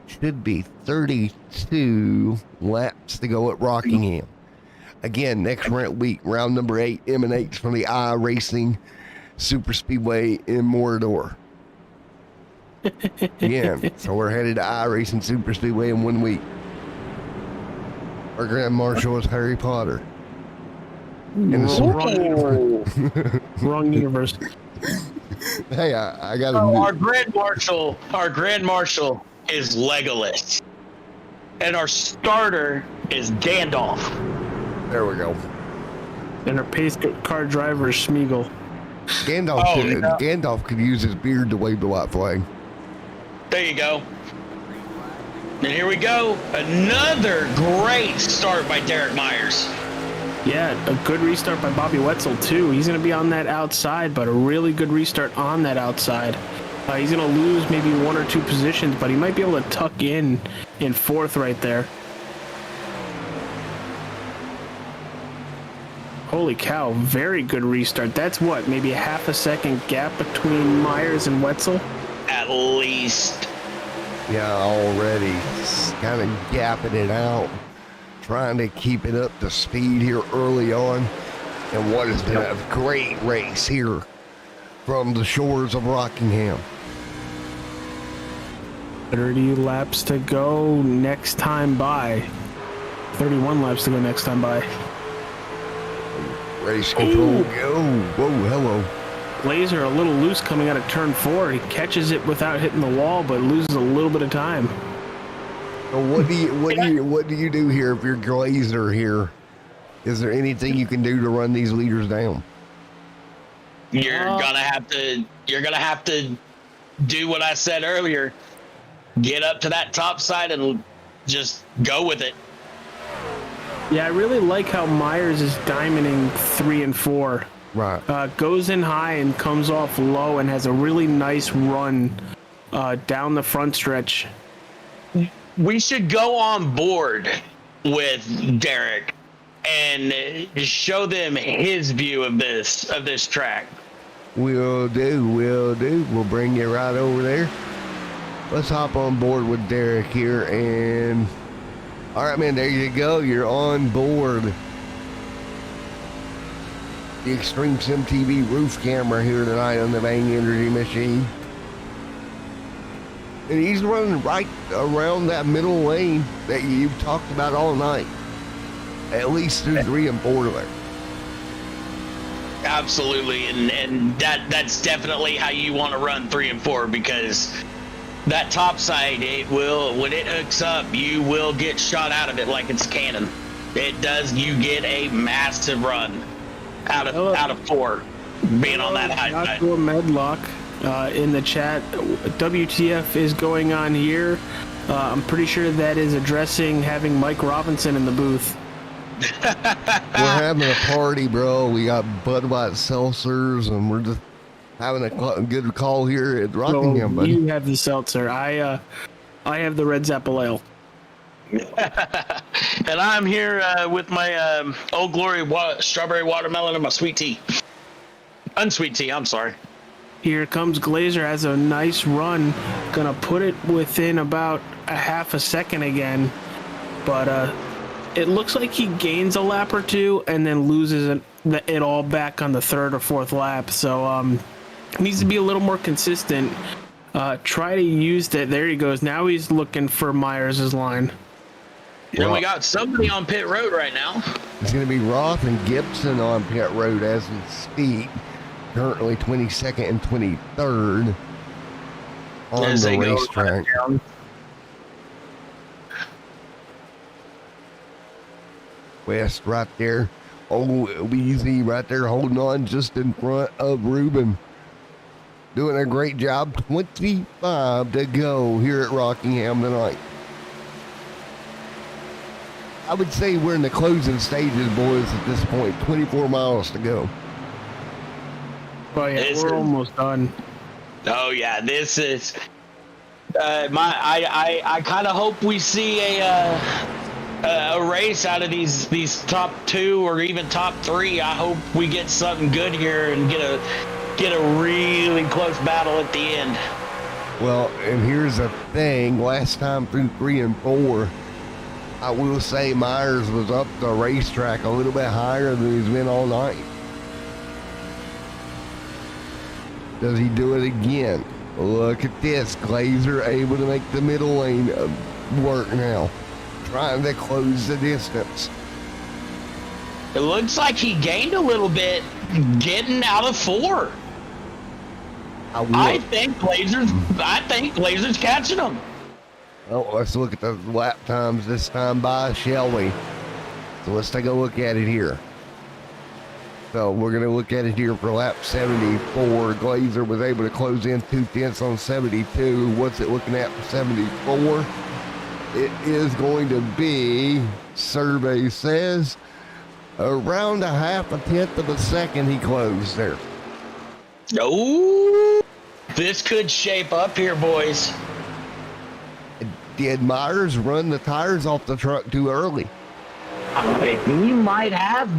should be 32 laps to go at Rockingham. Again, next week, round number 8 emanates from the iRacing Super Speedway in Morador. Again, so we're headed to iRacing Super Speedway in 1 week. Our Grand Marshal is Harry Potter. Wrong universe. Hey, I got our Grand Marshal is Legolas, and our starter is Gandalf. There we go. And our pace car driver is Smeagol. Gandalf could use his beard to wave the white flag. There you go. And here we go. Another great start by Derek Myers. Yeah, a good restart by Bobby Wetzel, too. He's going to be on that outside, but a really good restart on that outside. He's going to lose maybe 1 or 2 positions, but he might be able to tuck in 4th right there. Holy cow, very good restart. That's what, maybe a half a second gap between Myers and Wetzel? At least. Yeah, already kind of gapping it out, trying to keep it up to speed here early on. And what has been a great race here from the shores of Rockingham. 30 laps to go next time by. 31 laps to go next time by. Race control, go. Whoa, hello. Glazer a little loose coming out of turn 4. He catches it without hitting the wall, but loses a little bit of time. So what do you do here if you're Glazer here? Is there anything you can do to run these leaders down? You're gonna have to do what I said earlier. Get up to that top side and just go with it. Yeah, I really like how Myers is diamonding 3 and 4. Right. Goes in high and comes off low and has a really nice run down the front stretch. We should go on board with Derek and show them his view of this track. Will do. We'll bring you right over there. Let's hop on board with Derek here, and all right, man, there you go. You're on board the Extreme Sim TV roof camera here tonight on the Bang Energy machine. And he's running right around that middle lane that you've talked about all night. At least through 3 and 4 there. Absolutely, and that's definitely how you want to run 3 and 4, because that top side, when it hooks up, you will get shot out of it like it's a cannon. It does. You get a massive run out of 4 being on that high side. Joshua Medlock in the chat. WTF is going on here? I'm pretty sure that is addressing having Mike Robinson in the booth. We're having a party, bro. We got Bud White seltzers, and we're just having a good call here at Rockingham, buddy. You have the seltzer. I have the Red Zapple Ale. And I'm here with my Old Glory strawberry watermelon and my sweet tea. Unsweet tea, I'm sorry. Here comes Glazer, has a nice run. Gonna put it within about a half a second again. But it looks like he gains a lap or 2 and then loses it all back on the 3rd or 4th lap. So needs to be a little more consistent. Try to use that. There he goes. Now he's looking for Myers' line. And we got somebody on pit road right now. It's going to be Roth and Gibson on pit road as we speak. Currently 22nd and 23rd on the racetrack. West right there. Oh, Weezy right there holding on just in front of Ruben. Doing a great job. 25 to go here at Rockingham tonight. I would say we're in the closing stages, boys, at this point. 24 miles to go. Oh, yeah, we're almost done. Oh, yeah, this is... I kind of hope we see a race out of these top 2 or even top 3. I hope we get something good here and get a really close battle at the end. Well, and here's the thing. Last time through 3 and 4, I will say Myers was up the racetrack a little bit higher than he's been all night. Does he do it again? Look at this. Glazer able to make the middle lane work now. Trying to close the distance. It looks like he gained a little bit getting out of 4. I think Glazer's catching him. Oh, let's look at the lap times this time by, shall we? So let's take a look at it here. So we're going to look at it here for lap 74. Glazer was able to close in 2/10 on 72. What's it looking at for 74? It is going to be, survey says, around a half a tenth of a second he closed there. Oh, this could shape up here, boys. Did Myers run the tires off the truck too early? He might have.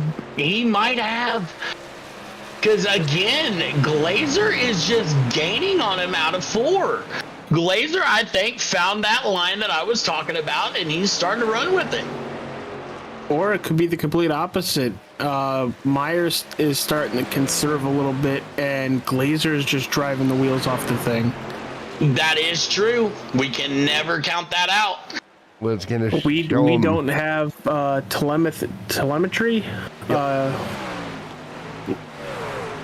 Because again, Glazer is just gaining on him out of 4. Glazer, I think, found that line that I was talking about, and he's starting to run with it. Or it could be the complete opposite. Myers is starting to conserve a little bit, and Glazer is just driving the wheels off the thing. That is true. We can never count that out. Well, it's gonna We don't have telemetry. Yep.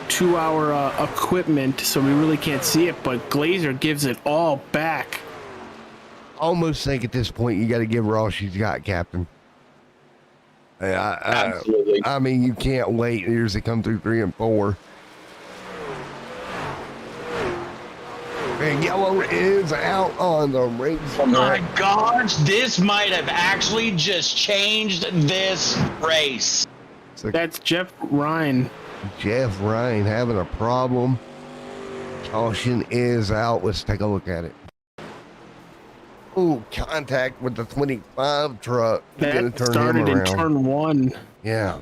2-hour equipment, so we really can't see it. But Glazer gives it all back. Almost think at this point you got to give her all she's got, Captain. Absolutely. I mean, you can't wait years to come through 3 and 4. And yellow is out on the race. Oh my gosh, this might have actually just changed this race. That's Jeff Ryan. Jeff Ryan having a problem. Caution is out. Let's take a look at it. Oh, contact with the 25 truck. That started in turn 1. Yeah.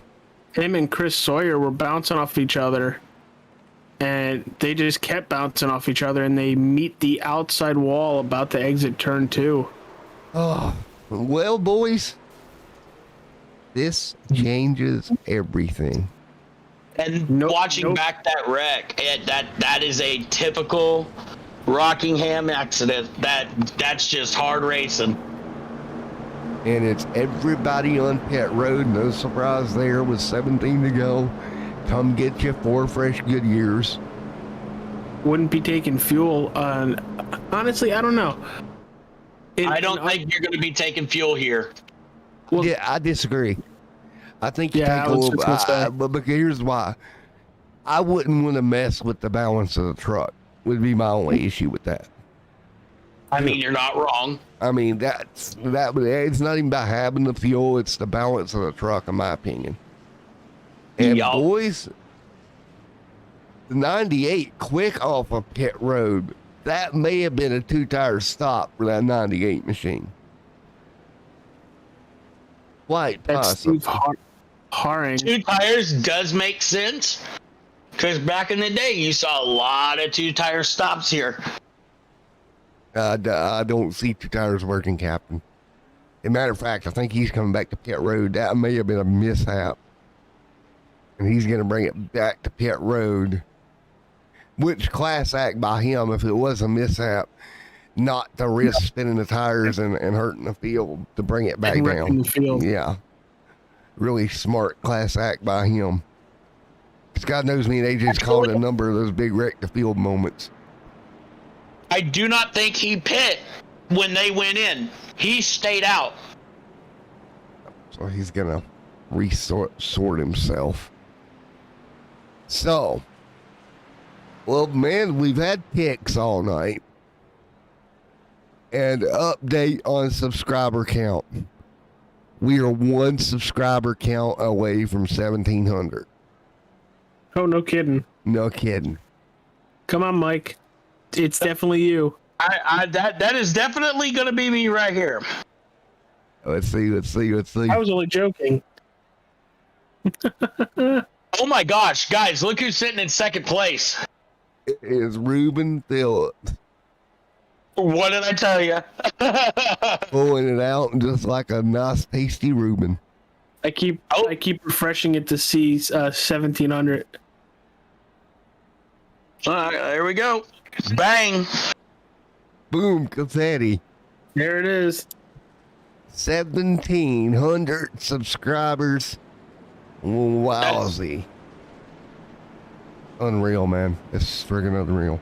Him and Chris Sawyer were bouncing off each other. And they just kept bouncing off each other, and they meet the outside wall about to exit turn 2. Oh, well, boys, this changes everything. And watching back that wreck, that is a typical Rockingham accident. That's just hard racing. And it's everybody on pit road. No surprise there with 17 to go. Come get you 4 fresh Goodyears. Wouldn't be taking fuel. Honestly, I don't know. I don't think you're going to be taking fuel here. Well, Yeah, I disagree. I think you Yeah, take I a was little just gonna say. but here's why. I wouldn't want to mess with the balance of the truck. Would be my only issue with that. I mean, you're not wrong. I mean, it's not even about having the fuel. It's the balance of the truck, in my opinion. And Yup. boys, the 98 quick off of pit road. That may have been a 2-tire stop for that 98 machine. Quite that's possible. Steve Haring. 2 tires does make sense. Because back in the day, you saw a lot of 2-tire stops here. I don't see 2 tires working, Captain. As a matter of fact, I think he's coming back to pit road. That may have been a mishap. And he's going to bring it back to pit road. Which class act by him if it was a mishap, not to risk spinning the tires and hurting the field to bring it back And down. wrecking the field. Yeah. Really smart class act by him. Because God knows me and AJ's called a number of those big wreck the field moments. I do not think he pit when they went in. He stayed out. So he's going to sort himself. So, well, man, we've had picks all night. And update on subscriber count. We are 1 subscriber count away from 1,700. Oh, no kidding. No kidding. Come on, Mike. It's definitely you. That is definitely going to be me right here. Let's see. I was only joking. Oh my gosh, guys, look who's sitting in second place. It is Ruben Phillips. What did I tell you? Pulling it out just like a nice tasty Reuben. I keep refreshing it to see 1700. All right, there we go. Bang. Boom, confetti. There it is. 1,700 subscribers. Wowzy. Unreal, man. It's friggin' unreal.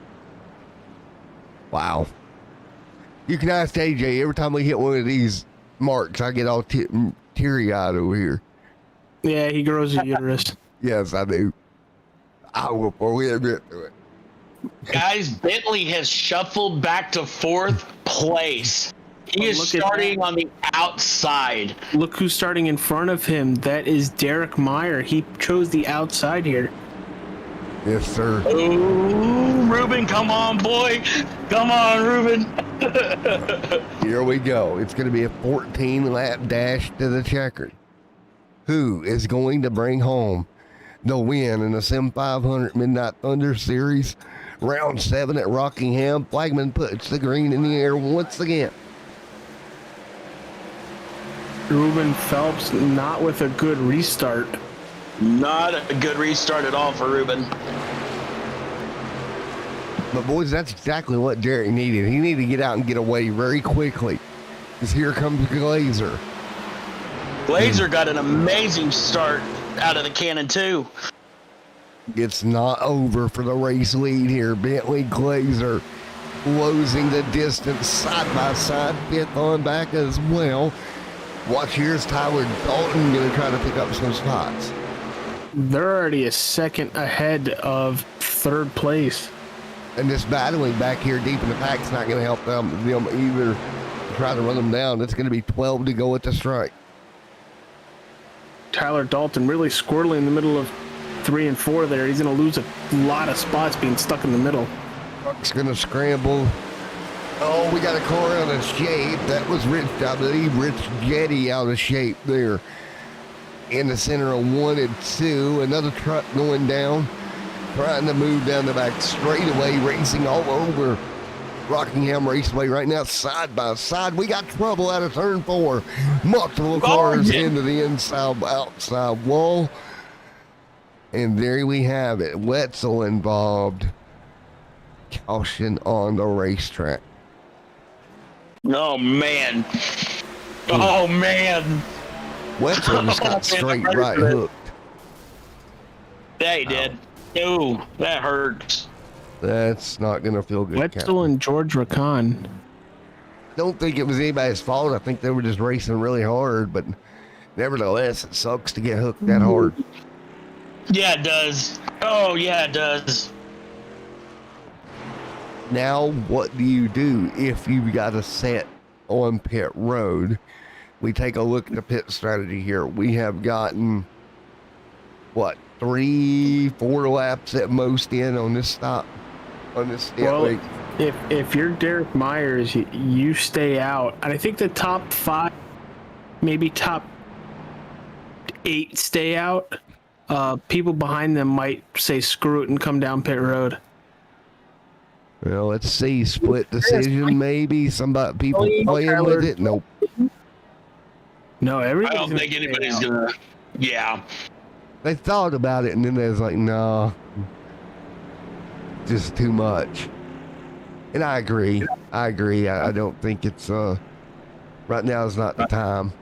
Wow. You can ask AJ, every time we hit one of these marks, I get all teary-eyed over here. Yeah, he grows a uterus. Yes, I do. I will fully admit to it. Guys, Bentley has shuffled back to 4th place. He is starting on the outside. Look who's starting in front of him. That is Derek Meyer. He chose the outside here. Yes, sir. Oh, Ruben, come on, boy. Come on, Ruben. Here we go. It's going to be a 14-lap dash to the checkered. Who is going to bring home the win in the Sim 500 Midnight Thunder Series? Round 7 at Rockingham. Flagman puts the green in the air once again. Ruben Phelps not with a good restart. Not a good restart at all for Ruben. But boys, that's exactly what Derek needed. He needed to get out and get away very quickly. Because here comes Glazer. Glazer got an amazing start out of the cannon too. It's not over for the race lead here. Bentley Glazer closing the distance side by side. 5th on back as well. Watch, here's Tyler Dalton going to try to pick up some spots. They're already a second ahead of 3rd place. And this battling back here deep in the pack is not going to help them either. Try to run them down. It's going to be 12 to go at the strike. Tyler Dalton really squirrely in the middle of 3 and 4 there. He's going to lose a lot of spots being stuck in the middle. Truck's going to scramble. Oh, we got a car out of shape. That was Rich, I believe, Rich Jetty out of shape there. In the center of 1 and 2. Another truck going down. Trying to move down the back straightaway, racing all over Rockingham Raceway right now, side by side. We got trouble out of turn 4. Multiple cars into the outside wall. And there we have it. Wetzel involved. Caution on the racetrack. Oh, man. Oh, man. Wetzel just got straight right hooked. Yeah, he did. Ooh, that hurts. That's not going to feel good. Wetzel and George Racon. Don't think it was anybody's fault. I think they were just racing really hard, but nevertheless, it sucks to get hooked that hard. Yeah, it does. Oh, yeah, it does. Now, what do you do if you've got a set on pit road? We take a look at the pit strategy here. We have gotten, what, 3-4 laps at most in on this stop, on this step. Well, if you're Derek Myers, you stay out. And I think the top 5, maybe top 8 stay out. People behind them might say screw it and come down pit road. Well, let's see. Split decision, maybe. People playing with it. Nope. No, I don't think anybody's gonna. Yeah. They thought about it, and then they was like, no, just too much. And I agree. I don't think it's, right now is not the time.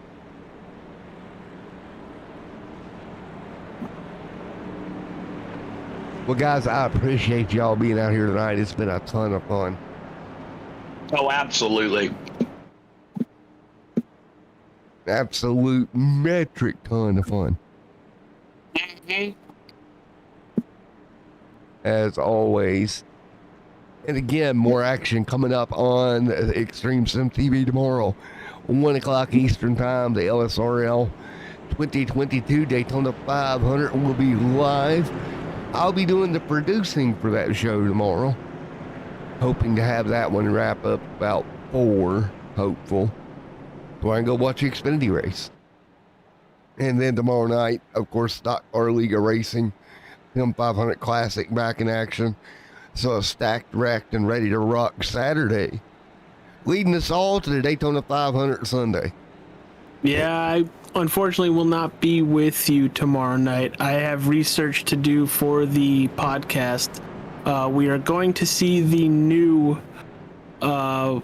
Well, guys, I appreciate y'all being out here tonight. It's been a ton of fun. Oh, absolutely. Absolute metric ton of fun. As always. And again, more action coming up on Extreme Sim TV tomorrow. 1 o'clock Eastern Time, the LSRL 2022 Daytona 500 will be live. I'll be doing the producing for that show tomorrow. Hoping to have that one wrap up about 4, hopeful. So I can go watch the Xfinity race. And then tomorrow night, of course, Stock Car Liga Racing, Sim 500 Classic back in action. So stacked, wrecked, and ready to rock Saturday leading us all to the Daytona 500 Sunday. Yeah, I unfortunately will not be with you tomorrow night. I have research to do for the podcast. We are going to see the new Tom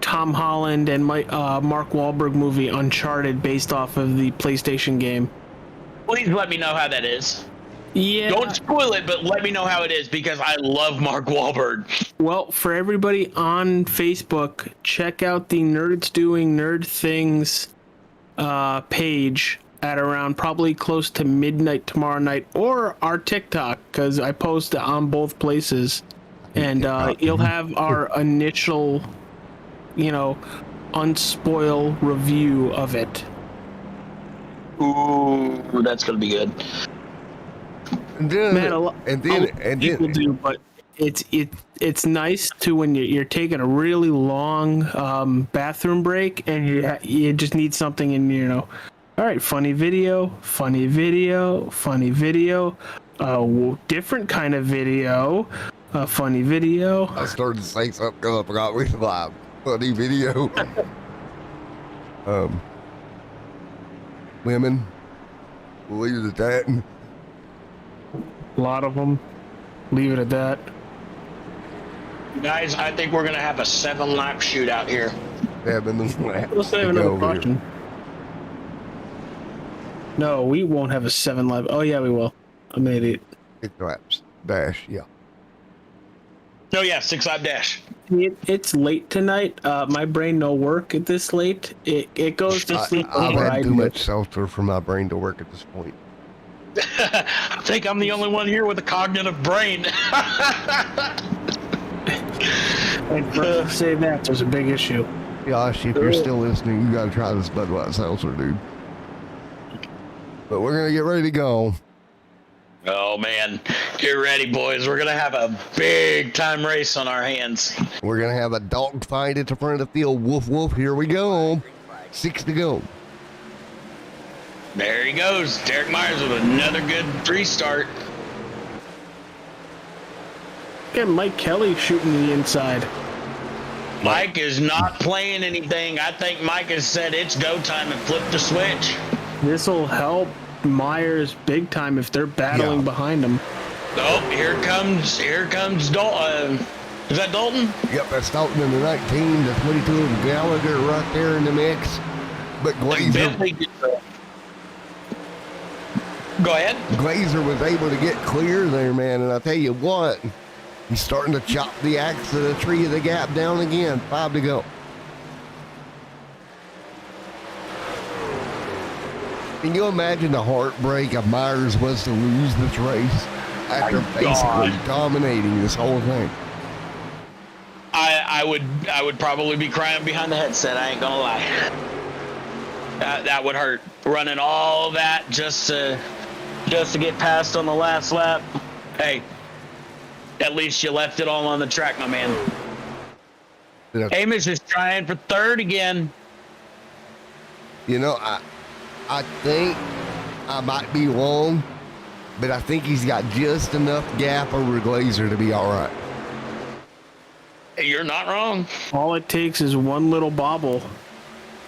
Holland and Mark Wahlberg movie Uncharted based off of the PlayStation game. Please let me know how that is. Yeah. Don't spoil it, but let me know how it is because I love Mark Wahlberg. Well, for everybody on Facebook, check out the Nerds Doing Nerd Things page at around probably close to midnight tomorrow night, or our TikTok, because I post it on both places. And you'll have our initial, unspoil review of it. Ooh, that's going to be good. And then, Man, a lot people do, but it's nice to when you're taking a really long bathroom break and you just need something and all right, funny video, different kind of video, funny video. I started to say something because I forgot we live. Funny video. Women, we'll leave it at that. A lot of them. Leave it at that. Guys, I think we're going to have a 7-lap shootout here. Let's have another caution. No, we won't have a 7-lap. Oh, yeah, we will. I'm an idiot. 6 laps. Dash, yeah. Oh, yeah, 6-lap dash. It's late tonight. My brain no work at this late. It goes to sleep. I've had too much seltzer for my brain to work at this point. I think I'm the only one here with a cognitive brain. And for say that, there's a big issue. Josh, if you're still listening, you gotta try this Bud Light seltzer, dude. But we're gonna get ready to go. Oh, man. Get ready, boys. We're going to have a big-time race on our hands. We're gonna have a dog fight at the front of the field. Woof, woof. Here we go. 6 to go. There he goes. Derek Myers with another good restart. Get Mike Kelly shooting the inside. Mike is not playing anything. I think Mike has said it's go time and flip the switch. This will help Myers big time if they're battling behind him. Oh, here comes Dalton. Is that Dalton? Yep, that's Dalton in the 19, the 22 of Gallagher right there in the mix. But Go ahead. Glazer was able to get clear there, man, and I tell you what, he's starting to chop the axe of the tree of the gap down again. 5 to go. Can you imagine the heartbreak of Myers was to lose this race after basically dominating this whole thing? I would probably be crying behind the headset. I ain't gonna lie. That would hurt. Running all that just to get past on the last lap. Hey, at least you left it all on the track, my man. Hamish is trying for third again. You know, I think I might be wrong, but I think he's got just enough gap over Glazer to be all right. Hey, you're not wrong. All it takes is one little bobble.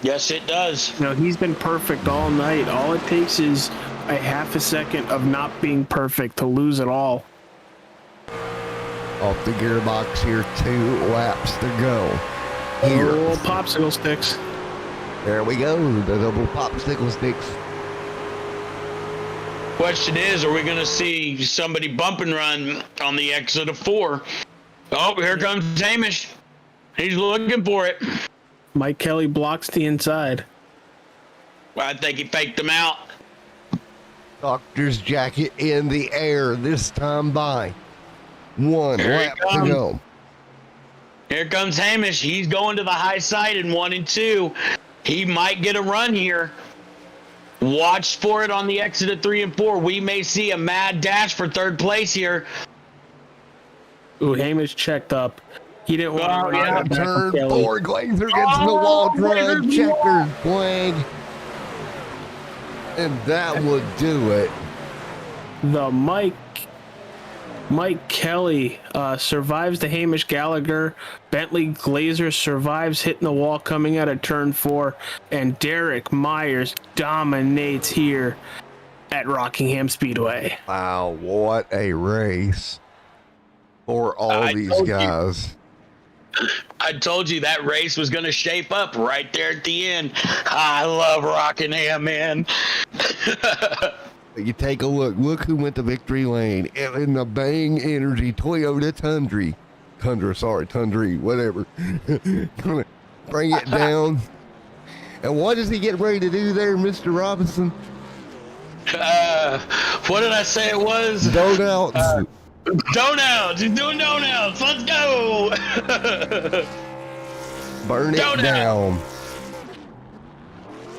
Yes, it does. He's been perfect all night. All it takes is a half a second of not being perfect to lose it all. Off the gearbox here, 2 laps to go. Here. Oh, popsicle sticks. There we go, the double popsicle sticks. Question is, are we going to see somebody bump and run on the exit of 4? Oh, here comes Hamish. He's looking for it. Mike Kelly blocks the inside. Well, I think he faked him out. Doctor's jacket in the air this time by. 1 lap to go. Here comes Hamish. He's going to the high side in 1 and 2. He might get a run here. Watch for it on the exit of 3 and 4. We may see a mad dash for third place here. Ooh, Hamish checked up. He didn't want to run turn 4. Glazer gets the wall drive checkered flag. And that would do it. The Mike Mike Kelly survives the Hamish Gallagher. Bentley Glazer survives hitting the wall coming out of turn 4. And Derek Myers dominates here at Rockingham Speedway. Wow, what a race for all these guys. I told you that race was going to shape up right there at the end. I love Rockingham, man. You take a look. Look who went to victory lane in the Bang Energy Toyota Tundra, whatever. Gonna bring it down. And what does he get ready to do there, Mr. Robinson? What did I say it was? Donouts. Donouts. He's doing donouts. Let's go. Burn it Donut. down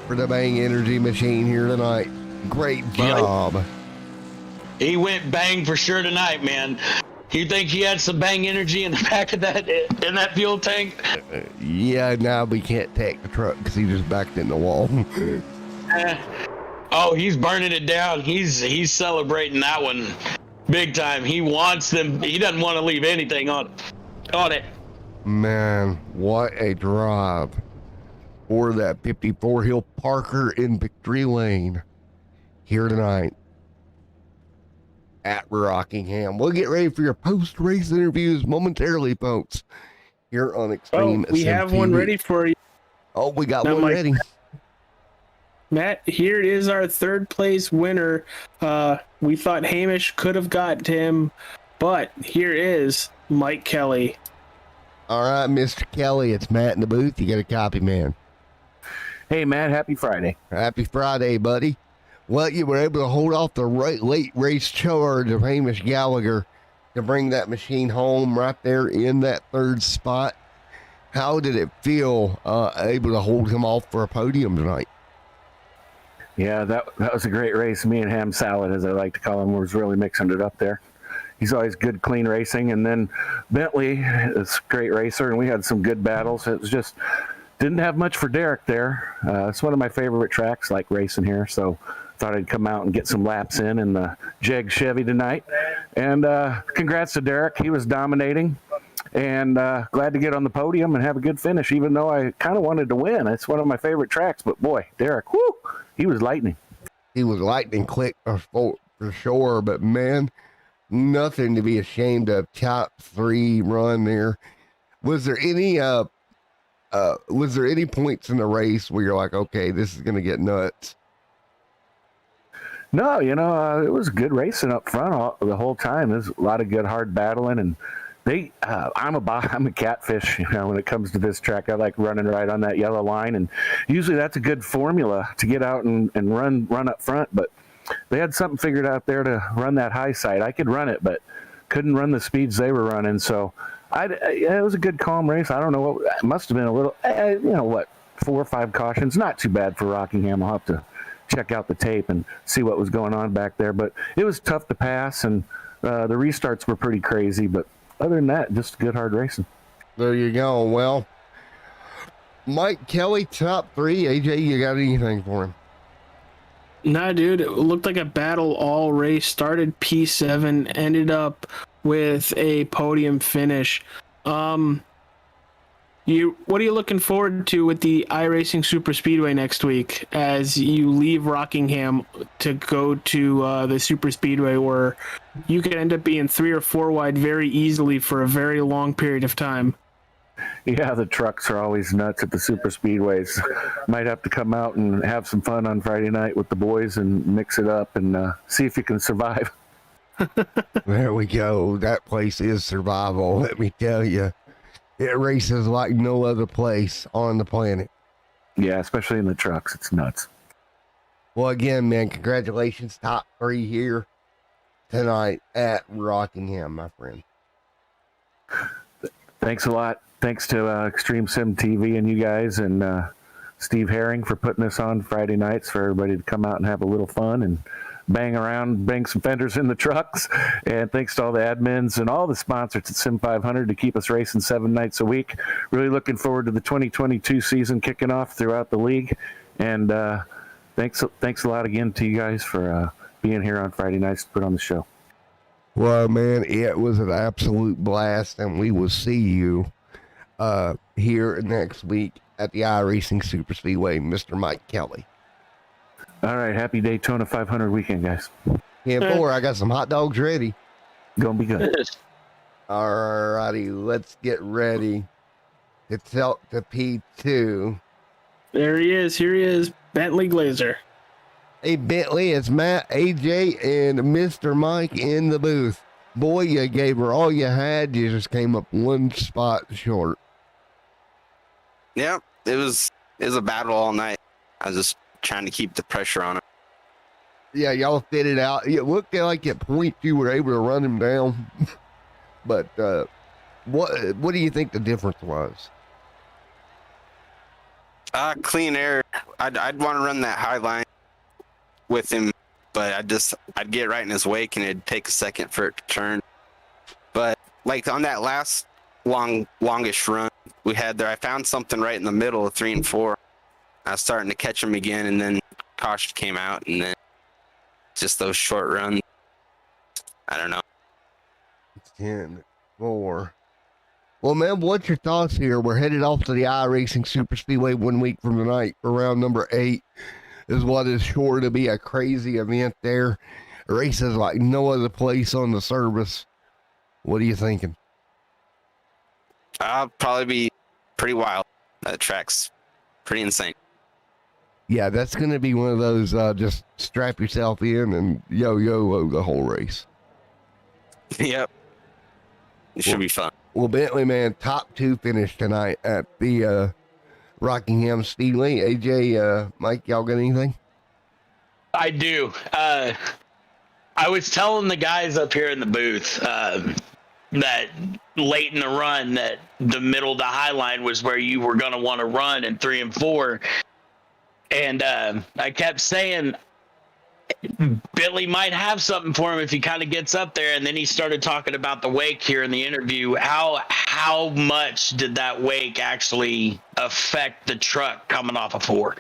for the Bang Energy machine here tonight. Great job. He went bang for sure tonight, man. You think he had some Bang Energy in the back of that fuel tank? Yeah, now we can't take the truck because he just backed in the wall. Oh, he's burning it down. He's celebrating that one big time. He wants them. He doesn't want to leave anything on it. Man, what a drive for that 54 Hill Parker in victory lane here tonight at Rockingham. We'll get ready for your post-race interviews momentarily, folks, here on Extreme We have one ready for you. Oh, we got one ready. Matt, here is our third place winner. We thought Hamish could have got him, but here is Mike Kelly. All right, Mr. Kelly, it's Matt in the booth. You got a copy, man. Hey, Matt, happy Friday. Happy Friday, buddy. Well, you were able to hold off the late race charge of Hamish Gallagher to bring that machine home right there in that third spot. How did it feel able to hold him off for a podium tonight? Yeah, that was a great race. Me and Ham Salad, as I like to call him, was really mixing it up there. He's always good, clean racing. And then Bentley is a great racer, and we had some good battles. It was just didn't have much for Derek there. It's one of my favorite tracks, like racing here. So thought I'd come out and get some laps in the Jeg Chevy tonight. And congrats to Derek. He was dominating. And glad to get on the podium and have a good finish, even though I kind of wanted to win. It's one of my favorite tracks. But, boy, Derek, whoo, he was lightning. He was lightning quick for sure. But, man, nothing to be ashamed of. Top 3 run there. Was there any points in the race where you're like, okay, this is going to get nuts? No, it was good racing up front the whole time. There's a lot of good hard battling, and I'm a catfish. When it comes to this track, I like running right on that yellow line, and usually that's a good formula to get out and run up front. But they had something figured out there to run that high side. I could run it, but couldn't run the speeds they were running. So it was a good calm race. I don't know what it must have been a little, 4 or 5 cautions. Not too bad for Rockingham. I'll have to check out the tape and see what was going on back there. But it was tough to pass, and the restarts were pretty crazy. But other than that, just good hard racing. There you go. Well, Mike Kelly, top 3. AJ, you got anything for him? Nah, dude, it looked like a battle all race. Started P7, ended up with a podium finish. What are you looking forward to with the iRacing Super Speedway next week as you leave Rockingham to go to the Super Speedway, where you could end up being 3 or 4 wide very easily for a very long period of time? Yeah, the trucks are always nuts at the super speedways. Might have to come out and have some fun on Friday night with the boys and mix it up and see if you can survive. There we go. That place is survival, let me tell you. It races like no other place on the planet. Yeah, especially in the trucks. It's nuts. Well, again, man, congratulations. Top 3 here tonight at Rockingham, my friend. Thanks a lot. Thanks to Extreme Sim TV and you guys, and Steve Herring for putting this on Friday nights for everybody to come out and have a little fun and bang around, bang some fenders in the trucks. And thanks to all the admins and all the sponsors at Sim 500 to keep us racing 7 nights a week. Really looking forward to the 2022 season kicking off throughout the league. And thanks a lot again to you guys for being here on Friday nights to put on the show. Well, man, it was an absolute blast, and we will see you here next week at the iRacing Super Speedway, Mr. Mike Kelly. All right, happy Daytona 500 weekend, guys. 10-4, I got some hot dogs ready. Gonna be good. All righty, let's get ready to talk to P2. There he is. Here he is, Bentley Glazer. Hey, Bentley, it's Matt, AJ, and Mr. Mike in the booth. Boy, you gave her all you had. You just came up one spot short. Yep, it was a battle all night. I was just trying to keep the pressure on him. Yeah, y'all fit it out. It looked like at point you were able to run him down. But what do you think the difference was? Clean air. I'd want to run that high line with him, but I'd get right in his wake and it'd take a second for it to turn. But like on that last longish run we had there, I found something right in the middle of 3 and 4. I was starting to catch him again, and then caution came out, and then just those short runs. I don't know. 10-4. Well, man, what's your thoughts here? We're headed off to the iRacing Super Speedway 1 week from tonight for round number 8. Is what is sure to be a crazy event there. Races like no other place on the service. What are you thinking? I'll probably be pretty wild. That track's pretty insane. Yeah, that's going to be one of those just strap yourself in and yo-yo the whole race. Yep. It should be fun. Well, Bentley, man, top 2 finish tonight at the Rockingham Speedway. AJ, Mike, y'all got anything? I do. I was telling the guys up here in the booth that late in the run that the middle to high line was where you were going to want to run in 3 and 4. And I kept saying Billy might have something for him if he kind of gets up there. And then he started talking about the wake here in the interview. How much did that wake actually affect the truck coming off of 4?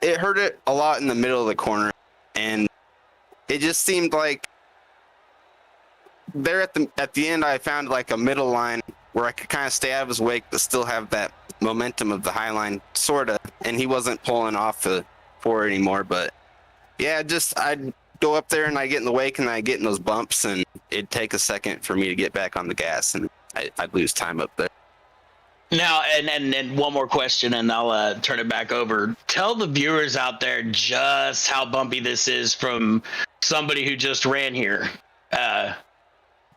It hurt it a lot in the middle of the corner, and it just seemed like there at the end I found like a middle line where I could kind of stay out of his wake but still have that momentum of the high line, sorta, and he wasn't pulling off the 4 anymore. But yeah, I'd go up there and I get in the wake and I get in those bumps, and it'd take a second for me to get back on the gas, and I'd lose time up there. Now, and one more question, and I'll turn it back over. Tell the viewers out there just how bumpy this is from somebody who just ran here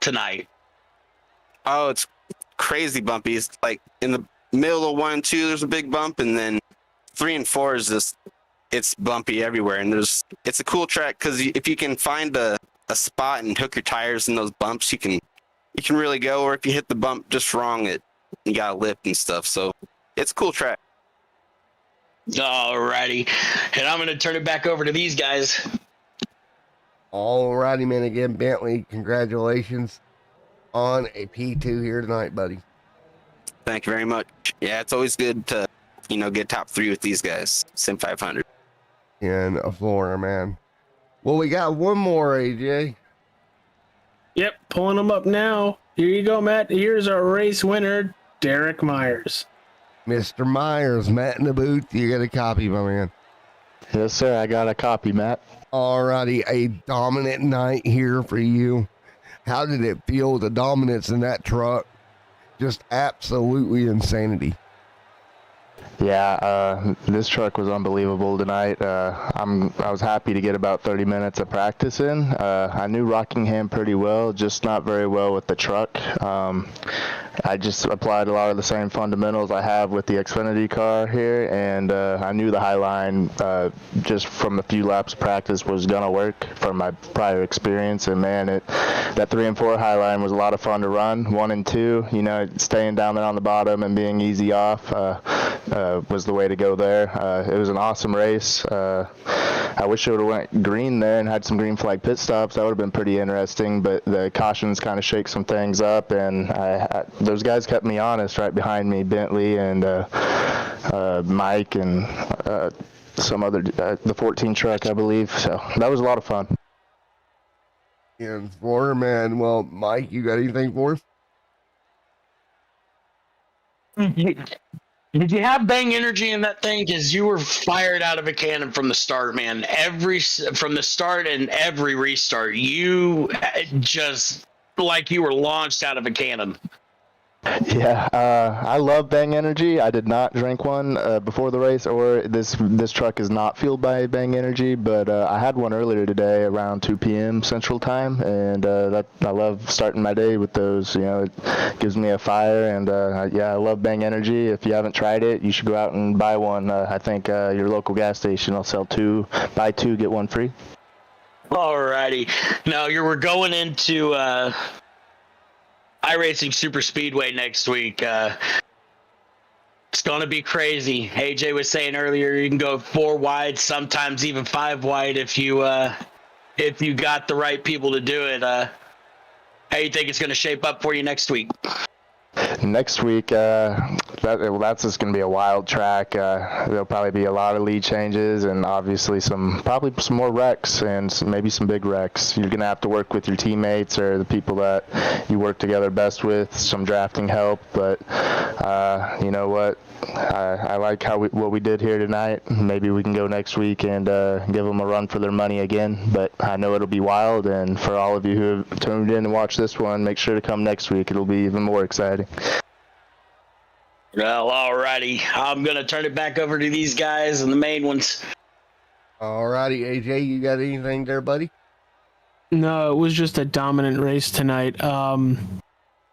tonight. Oh, it's crazy bumpy. It's like in the middle of 1 and 2, there's a big bump, and then 3 and 4 is just, it's bumpy everywhere. And it's a cool track because if you can find a spot and hook your tires in those bumps, you can really go. Or if you hit the bump just wrong, you got to lift and stuff. So it's a cool track. Alrighty, and I'm going to turn it back over to these guys. Alrighty, man. Again, Bentley, congratulations on a P2 here tonight, buddy. Thank you very much. Yeah, it's always good to, get top 3 with these guys. Sim 500. In a floor, man. Well, we got one more, AJ. Yep, pulling them up now. Here you go, Matt. Here's our race winner, Derek Myers. Mr. Myers, Matt in the booth. You got a copy, my man. Yes, sir. I got a copy, Matt. Alrighty, a dominant night here for you. How did it feel, the dominance in that truck? Just absolutely insanity. Yeah, this truck was unbelievable tonight. I was happy to get about 30 minutes of practice in. I knew Rockingham pretty well, just not very well with the truck. I just applied a lot of the same fundamentals I have with the Xfinity car here, and I knew the high line just from a few laps of practice was going to work from my prior experience. And man, that 3 and 4 high line was a lot of fun to run. 1 and 2, staying down there on the bottom and being easy off was the way to go there. It was an awesome race. I wish it would have went green there and had some green flag pit stops. That would have been pretty interesting, but the cautions kind of shake some things up, and those guys kept me honest right behind me, Bentley and Mike and some other, the 14 truck, I believe. So that was a lot of fun. in Florida, man. Well, Mike, you got anything for us? Did you have bang energy in that thing? Because you were fired out of a cannon from the start, man. From the start and every restart, you just like you were launched out of a cannon. Yeah, I love Bang Energy. I did not drink one before the race, or this truck is not fueled by Bang Energy, but I had one earlier today around 2 p.m. Central Time, and I love starting my day with those. You know, it gives me a fire, and yeah, I love Bang Energy. If you haven't tried it, you should go out and buy one. I think your local gas station will sell two, buy two, get one free. Alrighty, now we're going into iRacing Super Speedway next week. It's going to be crazy. AJ was saying earlier you can go 4 wide, sometimes even 5 wide if you got the right people to do it. How do you think it's going to shape up for you next week? Next week, that's just going to be a wild track. There'll probably be a lot of lead changes and obviously probably some more wrecks and maybe some big wrecks. You're going to have to work with your teammates or the people that you work together best with, some drafting help. But you know what? I like what we did here tonight. Maybe we can go next week and give them a run for their money again. But I know it'll be wild. And for all of you who have tuned in and watched this one, make sure to come next week. It'll be even more exciting. Well, alrighty. I'm going to turn it back over to these guys and the main ones. Alrighty, AJ, you got anything there, buddy? No, it was just a dominant race tonight.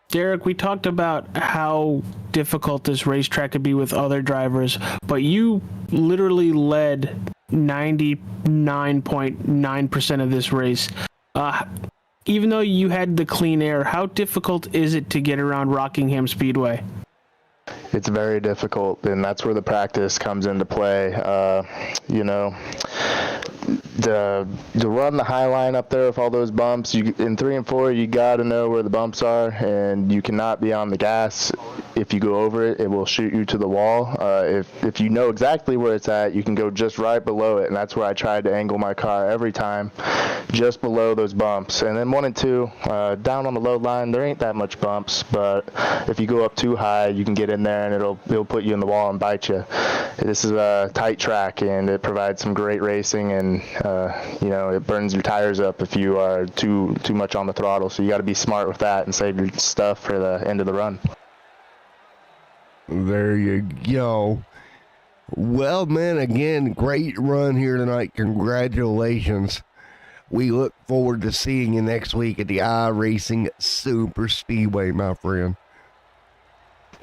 Derek, we talked about how difficult this racetrack could be with other drivers, but you literally led 99.9% of this race. Even though you had the clean air, how difficult is it to get around Rockingham Speedway? It's very difficult, and that's where the practice comes into play. You know, to run the high line up there with all those bumps, in 3 and 4, you got to know where the bumps are, and you cannot be on the gas. If you go over it, it will shoot you to the wall. If you know exactly where it's at, you can go just right below it, and that's where I tried to angle my car every time, just below those bumps. And then 1 and 2, down on the load line, there ain't that much bumps, but if you go up too high, you can get in there and it'll put you in the wall and bite you. This is a tight track, and it provides some great racing, and you know, it burns your tires up if you are too much on the throttle. So you got to be smart with that and save your stuff for the end of the run. There you go. Well, man, again, great run here tonight. Congratulations. We look forward to seeing you next week at the iRacing Super Speedway, my friend.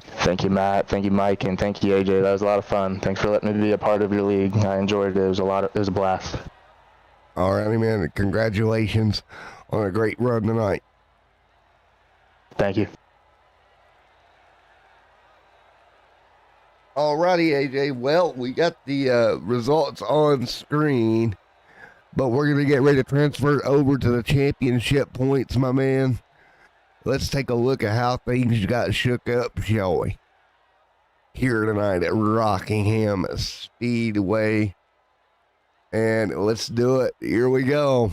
Thank you, Matt. Thank you, Mike, and thank you, AJ. That was a lot of fun. Thanks for letting me be a part of your league. I enjoyed it. It was a blast. All righty, man. Congratulations on a great run tonight. Thank you. All righty, AJ. Well, we got the results on screen, but we're going to get ready to transfer over to the championship points, my man. Let's take a look at how things got shook up, shall we? Here tonight at Rockingham Speedway. And let's do it. Here we go.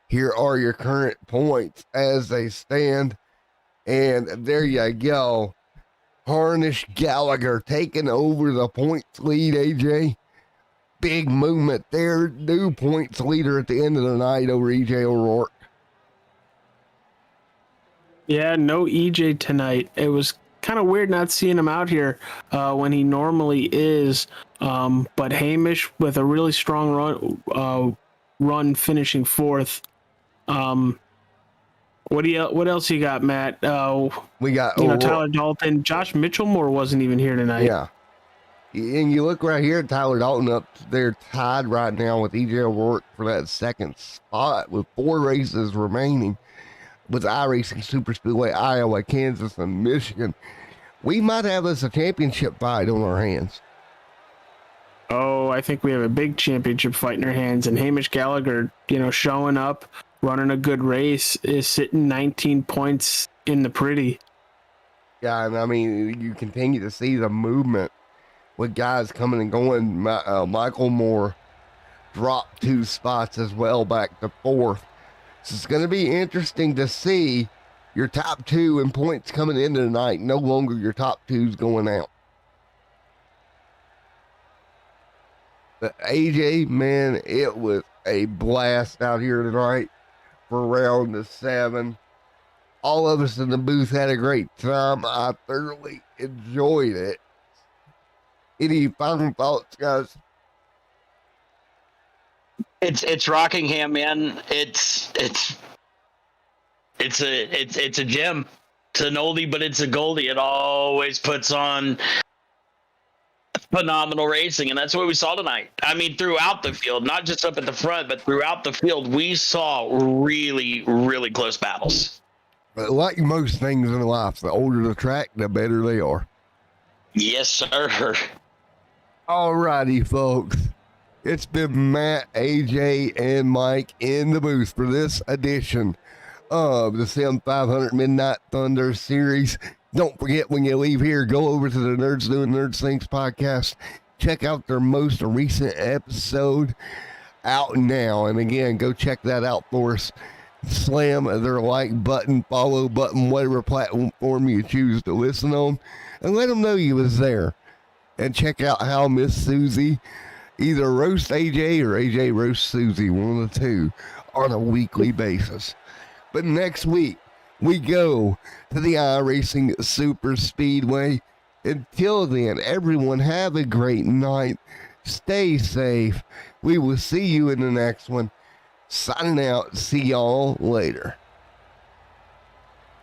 Here are your current points as they stand. And there you go. Harnish Gallagher taking over the points lead, AJ. Big movement there. New points leader at the end of the night over EJ O'Rourke. Yeah, no EJ tonight. It was kind of weird not seeing him out here when he normally is. But Hamish with a really strong run finishing 4th. What else you got, Matt? We got Tyler Dalton. Josh Mitchellmore wasn't even here tonight. Yeah. And you look right here at Tyler Dalton up there tied right now with EJ O'Rourke for that second spot with 4 races remaining. With iRacing Super Speedway, Iowa, Kansas, and Michigan. We might have us a championship fight on our hands. Oh, I think we have a big championship fight in our hands. And Hamish Gallagher, showing up, running a good race, is sitting 19 points in the pretty. Yeah, and I mean, you continue to see the movement with guys coming and going. Michael Moore dropped 2 spots as well, back to 4th. So it's going to be interesting to see your top two in points coming into the night. No longer your top two's going out. But AJ, man, it was a blast out here tonight for round the 7. All of us in the booth had a great time. I thoroughly enjoyed it. Any final thoughts, guys? It's Rockingham, man. It's a gem. It's an oldie, but it's a goldie. It always puts on phenomenal racing, and that's what we saw tonight. I mean, throughout the field, not just up at the front, but throughout the field, we saw really, really close battles. But like most things in life, the older the track, the better they are. Yes, sir. Alrighty, folks. It's been Matt, AJ, and Mike in the booth for this edition of the Sim 500 Midnight Thunder series. Don't forget, when you leave here, go over to the Nerds Doing Nerds Things podcast. Check out their most recent episode out now. And again, go check that out for us. Slam their like button, follow button, whatever platform you choose to listen on, and let them know you was there. And check out how Miss Susie either roast AJ or AJ roast Susie, one of the two, on a weekly basis. But next week, we go to the iRacing Super Speedway. Until then, everyone have a great night. Stay safe. We will see you in the next one. Signing out. See y'all later.